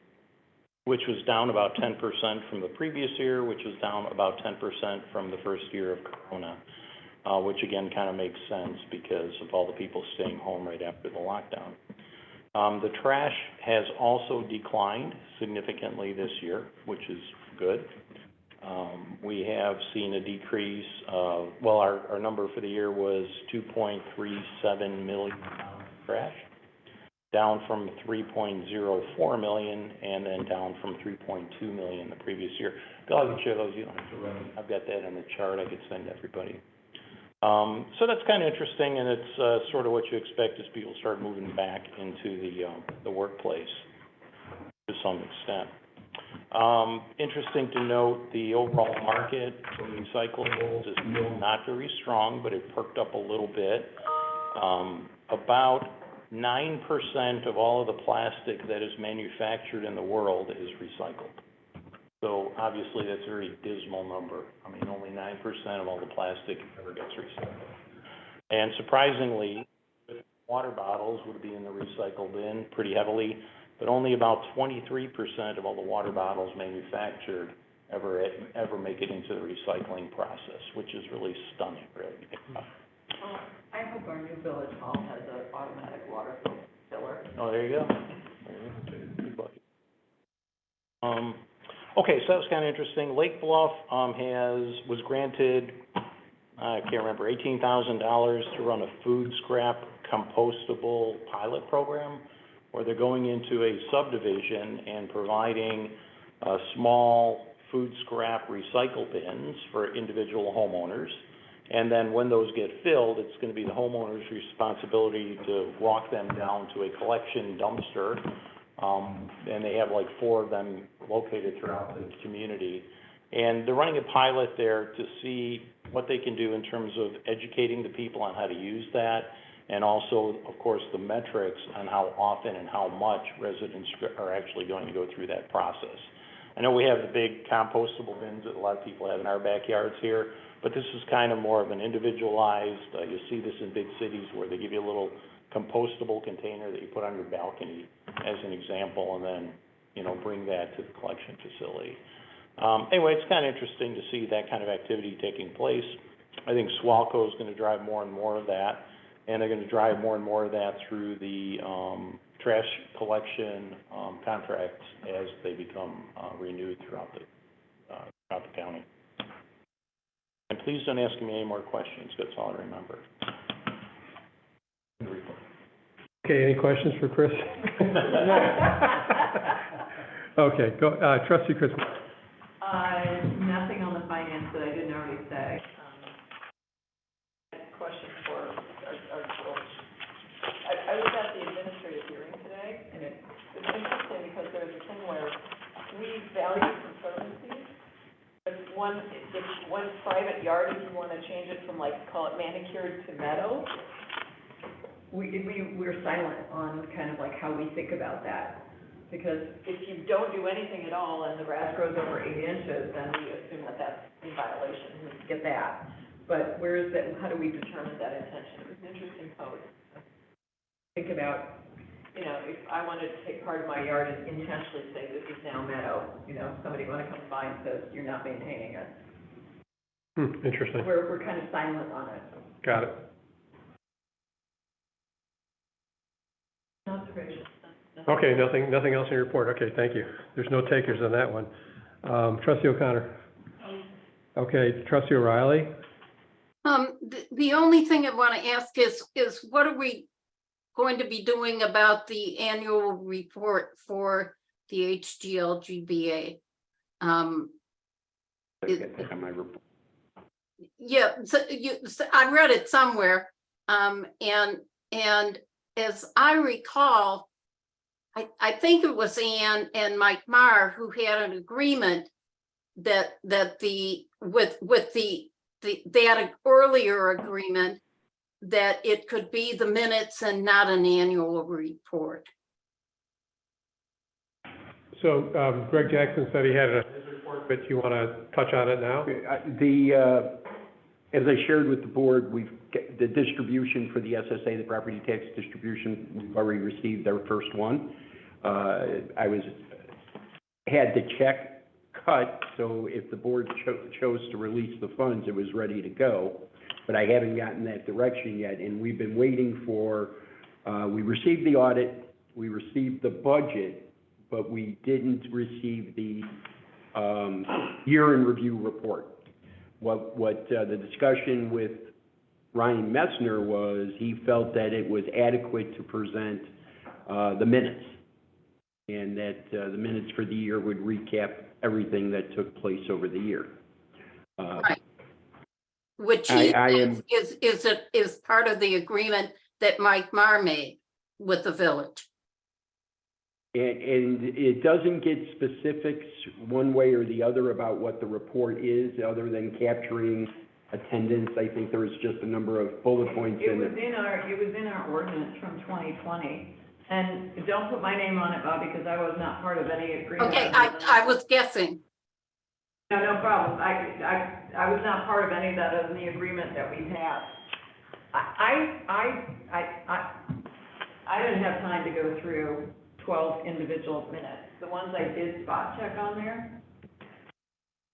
which was down about 10% from the previous year, which was down about 10% from the first year of Corona, which again kind of makes sense because of all the people staying home right after the lockdown. The trash has also declined significantly this year, which is good. We have seen a decrease of, our number for the year was 2.37 million pounds of trash, down from 3.04 million, and then down from 3.2 million the previous year. Bill, I can share those, you don't have to run. I've got that in the chart I could send to everybody. So that's kind of interesting, and it's sort of what you expect as people start moving back into the workplace to some extent. Interesting to note, the overall market for recyclables is still not very strong, but it perked up a little bit. About 9% of all of the plastic that is manufactured in the world is recycled. So obviously that's a very dismal number. I mean, only 9% of all the plastic ever gets recycled. And surprisingly, water bottles would be in the recycle bin pretty heavily, but only about 23% of all the water bottles manufactured ever make it into the recycling process, which is really stunning, really. I hope our new village hall has an automatic water filler. Oh, there you go. Good bucket. Okay, so that was kind of interesting. Lake Bluff was granted, I can't remember, $18,000 to run a food scrap compostable pilot program, where they're going into a subdivision and providing small food scrap recycle bins for individual homeowners. And then when those get filled, it's going to be the homeowner's responsibility to walk them down to a collection dumpster. And they have like 4 of them located throughout the community. And they're running a pilot there to see what they can do in terms of educating the people on how to use that, and also, of course, the metrics on how often and how much residents are actually going to go through that process. I know we have the big compostable bins that a lot of people have in our backyards here, but this is kind of more of an individualized, you see this in big cities where they give you a little compostable container that you put on your balcony as an example, and then, bring that to the collection facility. Anyway, it's kind of interesting to see that kind of activity taking place. I think SWACO is going to drive more and more of that, and they're going to drive more and more of that through the trash collection contracts as they become renewed throughout the county. And please don't ask me any more questions, that's all I remember. Okay, any questions for Chris? Okay, go, Trustee Chris. Nothing on the finance that I didn't already say. Question for our village. I was at the administrative hearing today, and it's interesting because there's a thing where we value conservancy. If one private yard, if you want to change it from call it manicured to meadow, we're silent on kind of like how we think about that. Because if you don't do anything at all and the grass grows over 8 inches, then we assume that that's in violation, we get that. But where is that, how do we determine that intention? It was an interesting code. think about, you know, if I wanted to take part of my yard and intentionally say this is now meadow, you know, somebody when it comes by and says, you're not maintaining it. Interesting. We're kind of silent on it. Got it. Observation. Okay, nothing else in your report. Okay, thank you. There's no takers on that one. Trustee O'Connor? Okay, Trustee O'Reilly? The only thing I want to ask is what are we going to be doing about the annual report for the HGLGBA? That's on my report. Yeah, so I read it somewhere, and as I recall, I think it was Ann and Mike Marr who had an agreement that that earlier agreement that it could be the minutes and not an annual report. So, Greg Jackson said he had a report, but you want to touch on it now? As I shared with the board, the distribution for the SSA, the property tax distribution, we've already received our first one. Had the check cut, so if the board chose to release the funds, it was ready to go. But I haven't gotten that direction yet, and we've been waiting for, we received the audit, we received the budget, but we didn't receive the year in review report. What the discussion with Ryan Messner was, he felt that it was adequate to present the minutes, and that the minutes for the year would recap everything that took place over the year. Right. Which is part of the agreement that Mike Marr made with the village. And it doesn't get specifics one way or the other about what the report is, other than capturing attendance. I think there was just a number of bullet points in it. It was in our ordinance from 2020. And don't put my name on it, Bob, because I was not part of any agreement. Okay, I was guessing. No problem. I was not part of any of that in the agreement that we've had. I didn't have time to go through 12 individual minutes. The ones I did spot check on there.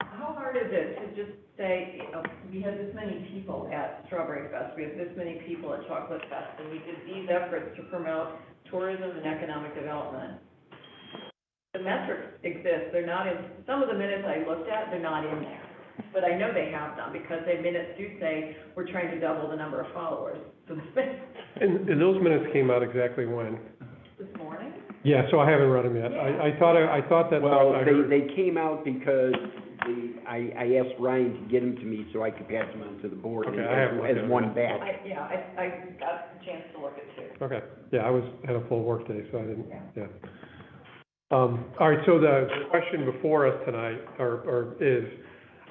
How hard is it to just say, you know, we had this many people at Strawberry Fest, we had this many people at Chocolate Fest, and we did these efforts to promote tourism and economic development. The metrics exist, they're not in, some of the minutes I looked at, they're not in there. But I know they have them, because the minutes do say, we're trying to double the number of followers. So And those minutes came out exactly when? this morning? Yeah, so I haven't read them yet. I thought that. Well, I heard- they came out because I asked Ryan to get them to me so I could pass them on to the board Okay, I haven't looked at as them one yet. batch. I got a chance to look at two. Okay, yeah, I had a full workday, so I didn't, yeah. All right, so the question before us tonight, is,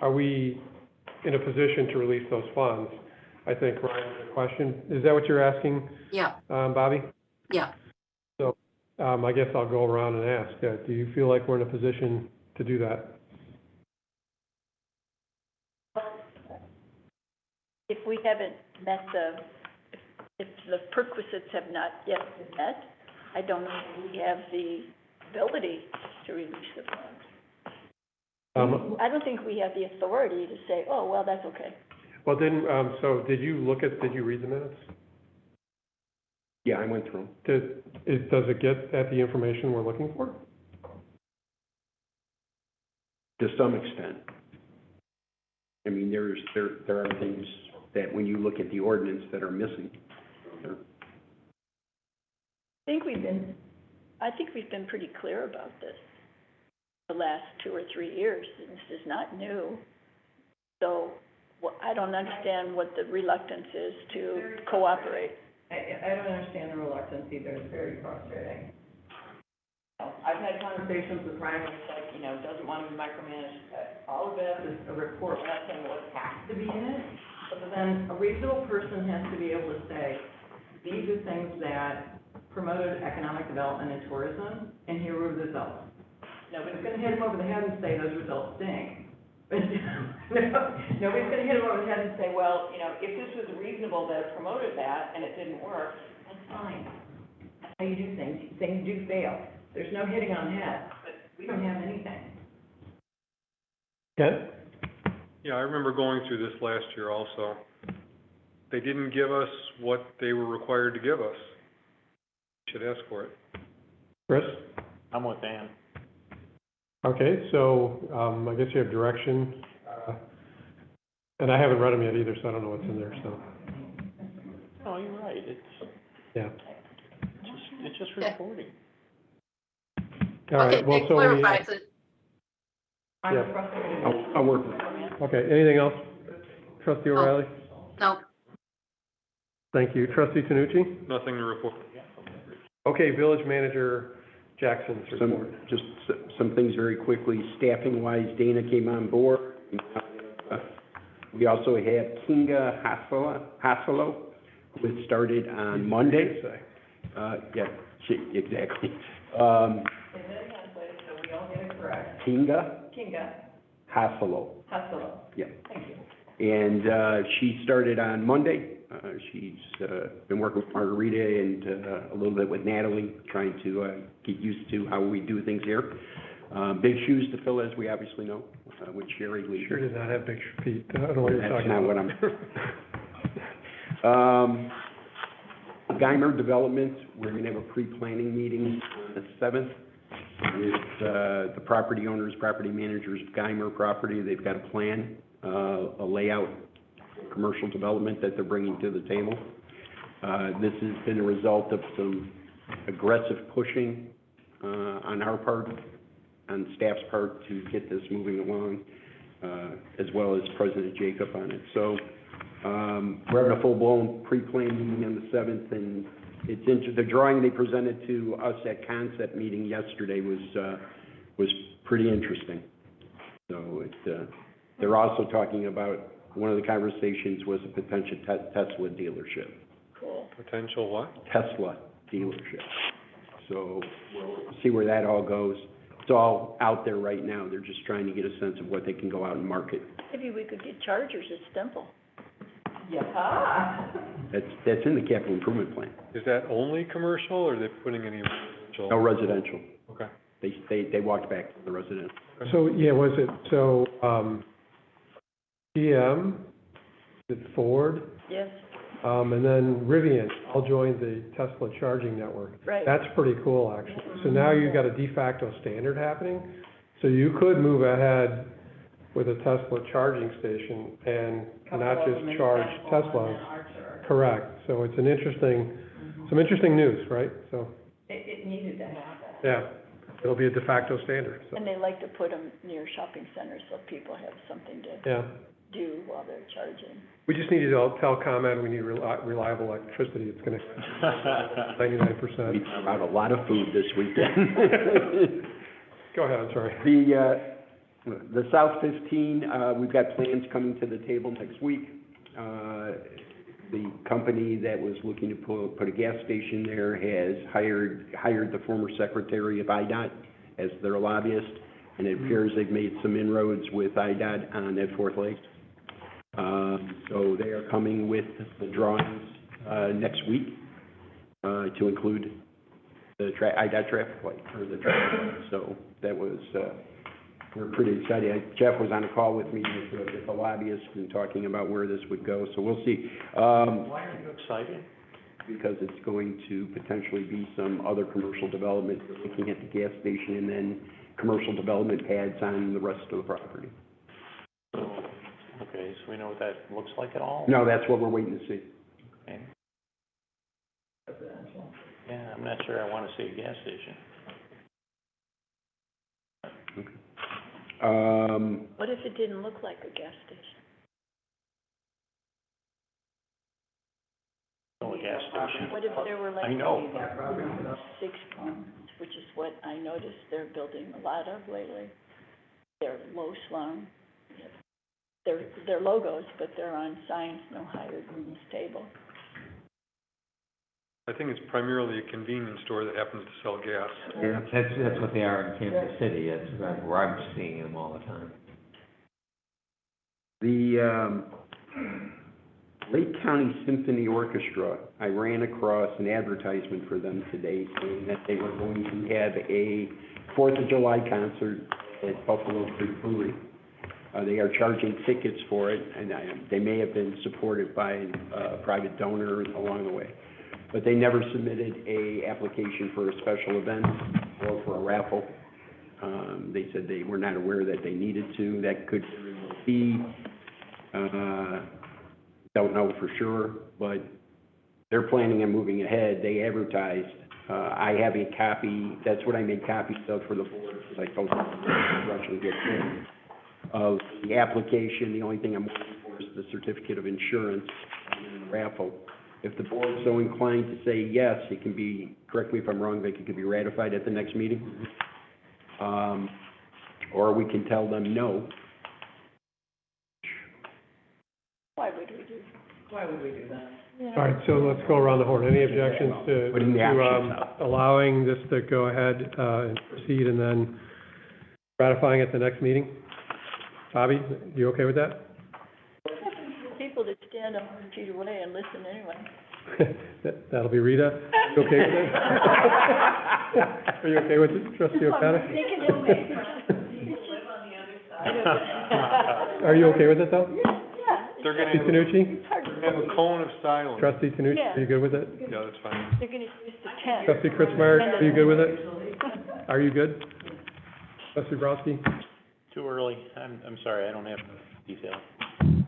are we in a position to release those funds? I think, Ryan, the question, is that what you're asking? Yeah. Bobby? Yeah. So, I guess I'll go around and ask, do you feel like we're in a position to do that? If we haven't met if the perquisites have not yet been met, I don't know if we have the ability to release the funds. I don't think we have the authority to say, oh, well, that's okay. Well, then, so did you read the minutes? Yeah, I went through them. Does it get at the information we're looking for? To some extent. I mean, there are things that when you look at the ordinance that are missing. I think we've been pretty clear about this the last 2 or 3 years. This is not new. So I don't understand what the reluctance is to cooperate. I don't understand the reluctance either. It's very frustrating. I've had conversations with Ryan, who's like, you know, doesn't want to be micromanaged. All of this is a report, we're not saying what has to be in it, but then a reasonable person has to be able to say, these are things that promoted economic development and tourism, and here were the results. Nobody's gonna hit him over the head and say those results stink. Nobody's gonna hit him over the head and say, well, you know, if this was reasonable that it promoted that and it didn't work, that's fine. how you do things. Things do fail. There's no hitting on heads, but we don't have anything. Ken? Yeah, I remember going through this last year also. They didn't give us what they were required to give us. Should ask for it. Chris? I'm with Dan. Okay, so, I guess you have direction, and I haven't read them yet either, so I don't know what's in there, so, Oh, you're right, yeah. it's just reporting. All right, Okay, well, that so we, clarifies it. I'm Yeah. frustrated. I'll work with it. okay, anything else? Trustee O'Reilly? No, Thank you. Trustee Tanucci? Nothing to report. Okay, Village Manager Jackson's report. Some things very quickly. Staffing wise, Dana came on board. We also have Kinga Hasselo, who had started on Monday. Yeah, exactly. Say that again, please, so we all get it correct. Kinga Kinga, Hasselo. Hasselo. Yeah. Thank you. And she started on Monday. She's been working with Margarita and a little bit with Natalie, trying to get used to how we do things here. Big shoes to fill, as we obviously know, with Sherry Lee. Sure does not have big feet. I don't know what you're talking about. That's not what I'm... Geimer Development, we're gonna have a pre-planning meeting on the 7th. With the property owners, property managers of Geimer property. They've got a plan, a layout, commercial development that they're bringing to the table. This has been a result of some aggressive pushing on our part, on staff's part, to get this moving along, as well as President Jacob on it. So we're having a full-blown pre-planned meeting on the 7th, and the drawing they presented to us at concept meeting yesterday was pretty interesting. So they're also talking about, one of the conversations was a potential Tesla dealership. Cool. Potential what? Tesla dealership. So we'll see where that all goes. It's all out there right now. They're just trying to get a sense of what they can go out and market. Maybe we could get chargers at Stemple. Yeah. That's in the capital improvement plan. Is that only commercial, or are they putting any residential? No residential. Okay. They walked back to the residential. So, yeah, was it, so, GM, is it Ford, Yes, and then Rivian all joined the Tesla charging network. right. That's pretty cool, actually. So now you've got a de facto standard happening, so you could move ahead with a Tesla charging station and not just charge Teslas. Correct, so it's an interesting, some interesting news, right? So, It needed to happen. yeah, it'll be a de facto standard, so, And they like to put them near shopping centers so people have something to yeah. do while they're charging. We just need to tell ComEd we need reliable electricity, it's gonna, 99%. We bought a lot of food this weekend. Go ahead, I'm sorry. The South 15, we've got plans coming to the table next week. The company that was looking to put a gas station there has hired the former secretary of IDOT as their lobbyist, and it appears they've made some inroads with IDOT on at Fourth Lake. So they are coming with the drawings next week to include the IDOT traffic light, or the traffic light. So that was, we're pretty excited. Jeff was on a call with me with the lobbyist and talking about where this would go, so we'll see. Why are you excited? Because it's going to potentially be some other commercial development, looking at the gas station, and then commercial development pads on the rest of the property. Okay, so we know what that looks like at all? No, that's what we're waiting to see. Okay. Yeah, I'm not sure I wanna see a gas station. What if it didn't look like a gas station? No, a gas station. What if there were like I know. 6 homes, which is what I noticed they're building a lot of lately. They're low slung. They're logos, but they're on signs no higher than this table. I think it's primarily a convenience store that happens to sell gas. Yeah, that's what they are in Kansas City, that's where I'm seeing them all the time. Lake County Symphony Orchestra, I ran across an advertisement for them today saying that they were going to have a Fourth of July concert at Buffalo Creek Brewery. They are charging tickets for it, and they may have been supported by a private donor along the way. But they never submitted a application for a special event or for a raffle. They said they were not aware that they needed to. That could be, don't know for sure, but they're planning on moving ahead. They advertised. I have a copy, that's what I made copies of for the board, because I told them to actually get in. Of the application, the only thing I'm waiting for is the certificate of insurance and the raffle. If the board's so inclined to say yes, it can be, correct me if I'm wrong, Vic, it could be ratified at the next meeting. Or we can tell them no. Why would we do? Why would we do that? All right, so let's go around the horn. Any objections to, Putting the options out. allowing this to go ahead, and proceed and then ratifying at the next meeting? Bobby, you okay with that? People that stand 100 feet away and listen anyway. That'll be Rita. You okay with it? Are you okay with it, Trustee O'Connor? Thinking he'll make it. Are you okay with it, though? Yeah. They're gonna Trustee Tanucci? It's hard to have a cone of silence. Trustee Tanucci, are you good with it? Yeah, that's fine. They're gonna use the tent. Trustee Kritzmeyer, are you good with it? Are you good? Trustee Browski? Too early. I'm sorry, I don't have detail.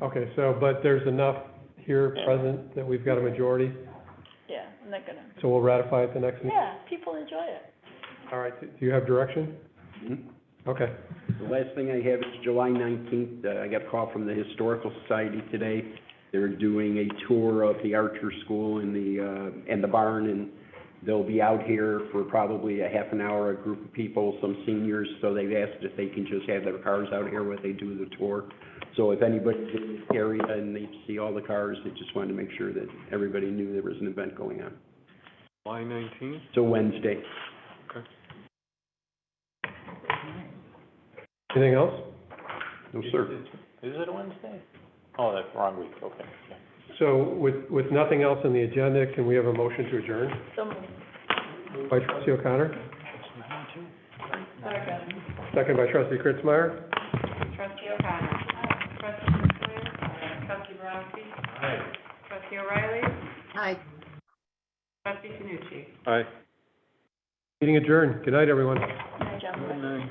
Okay, so, but there's enough here present that we've got a majority, Yeah, I'm not gonna, so we'll ratify it the next meeting? yeah, people enjoy it. All right, do you have direction? Mhm. Okay. The last thing I have is July 19th. I got a call from the Historical Society today. They're doing a tour of the Archer School and the barn, and they'll be out here for probably a half an hour, a group of people, some seniors, so they've asked if they can just have their cars out here while they do the tour. So if anybody's in the area and they see all the cars, they just wanted to make sure that everybody knew there was an event going on. July 19th? So Wednesday. Okay. Anything else? No, sir. Is it a Wednesday? Oh, that's wrong week, okay. Yeah. So with nothing else on the agenda, can we have a motion to adjourn? So moved. Moved by Trustee O'Connor, Second. second by Trustee Kritzmeyer. Trustee O'Connor. Trustee Swift. Trustee Borowski. Trustee O'Reilly. Hi. Trustee Tanucci. Aye. Meeting adjourned. Good night, everyone. Hi, John.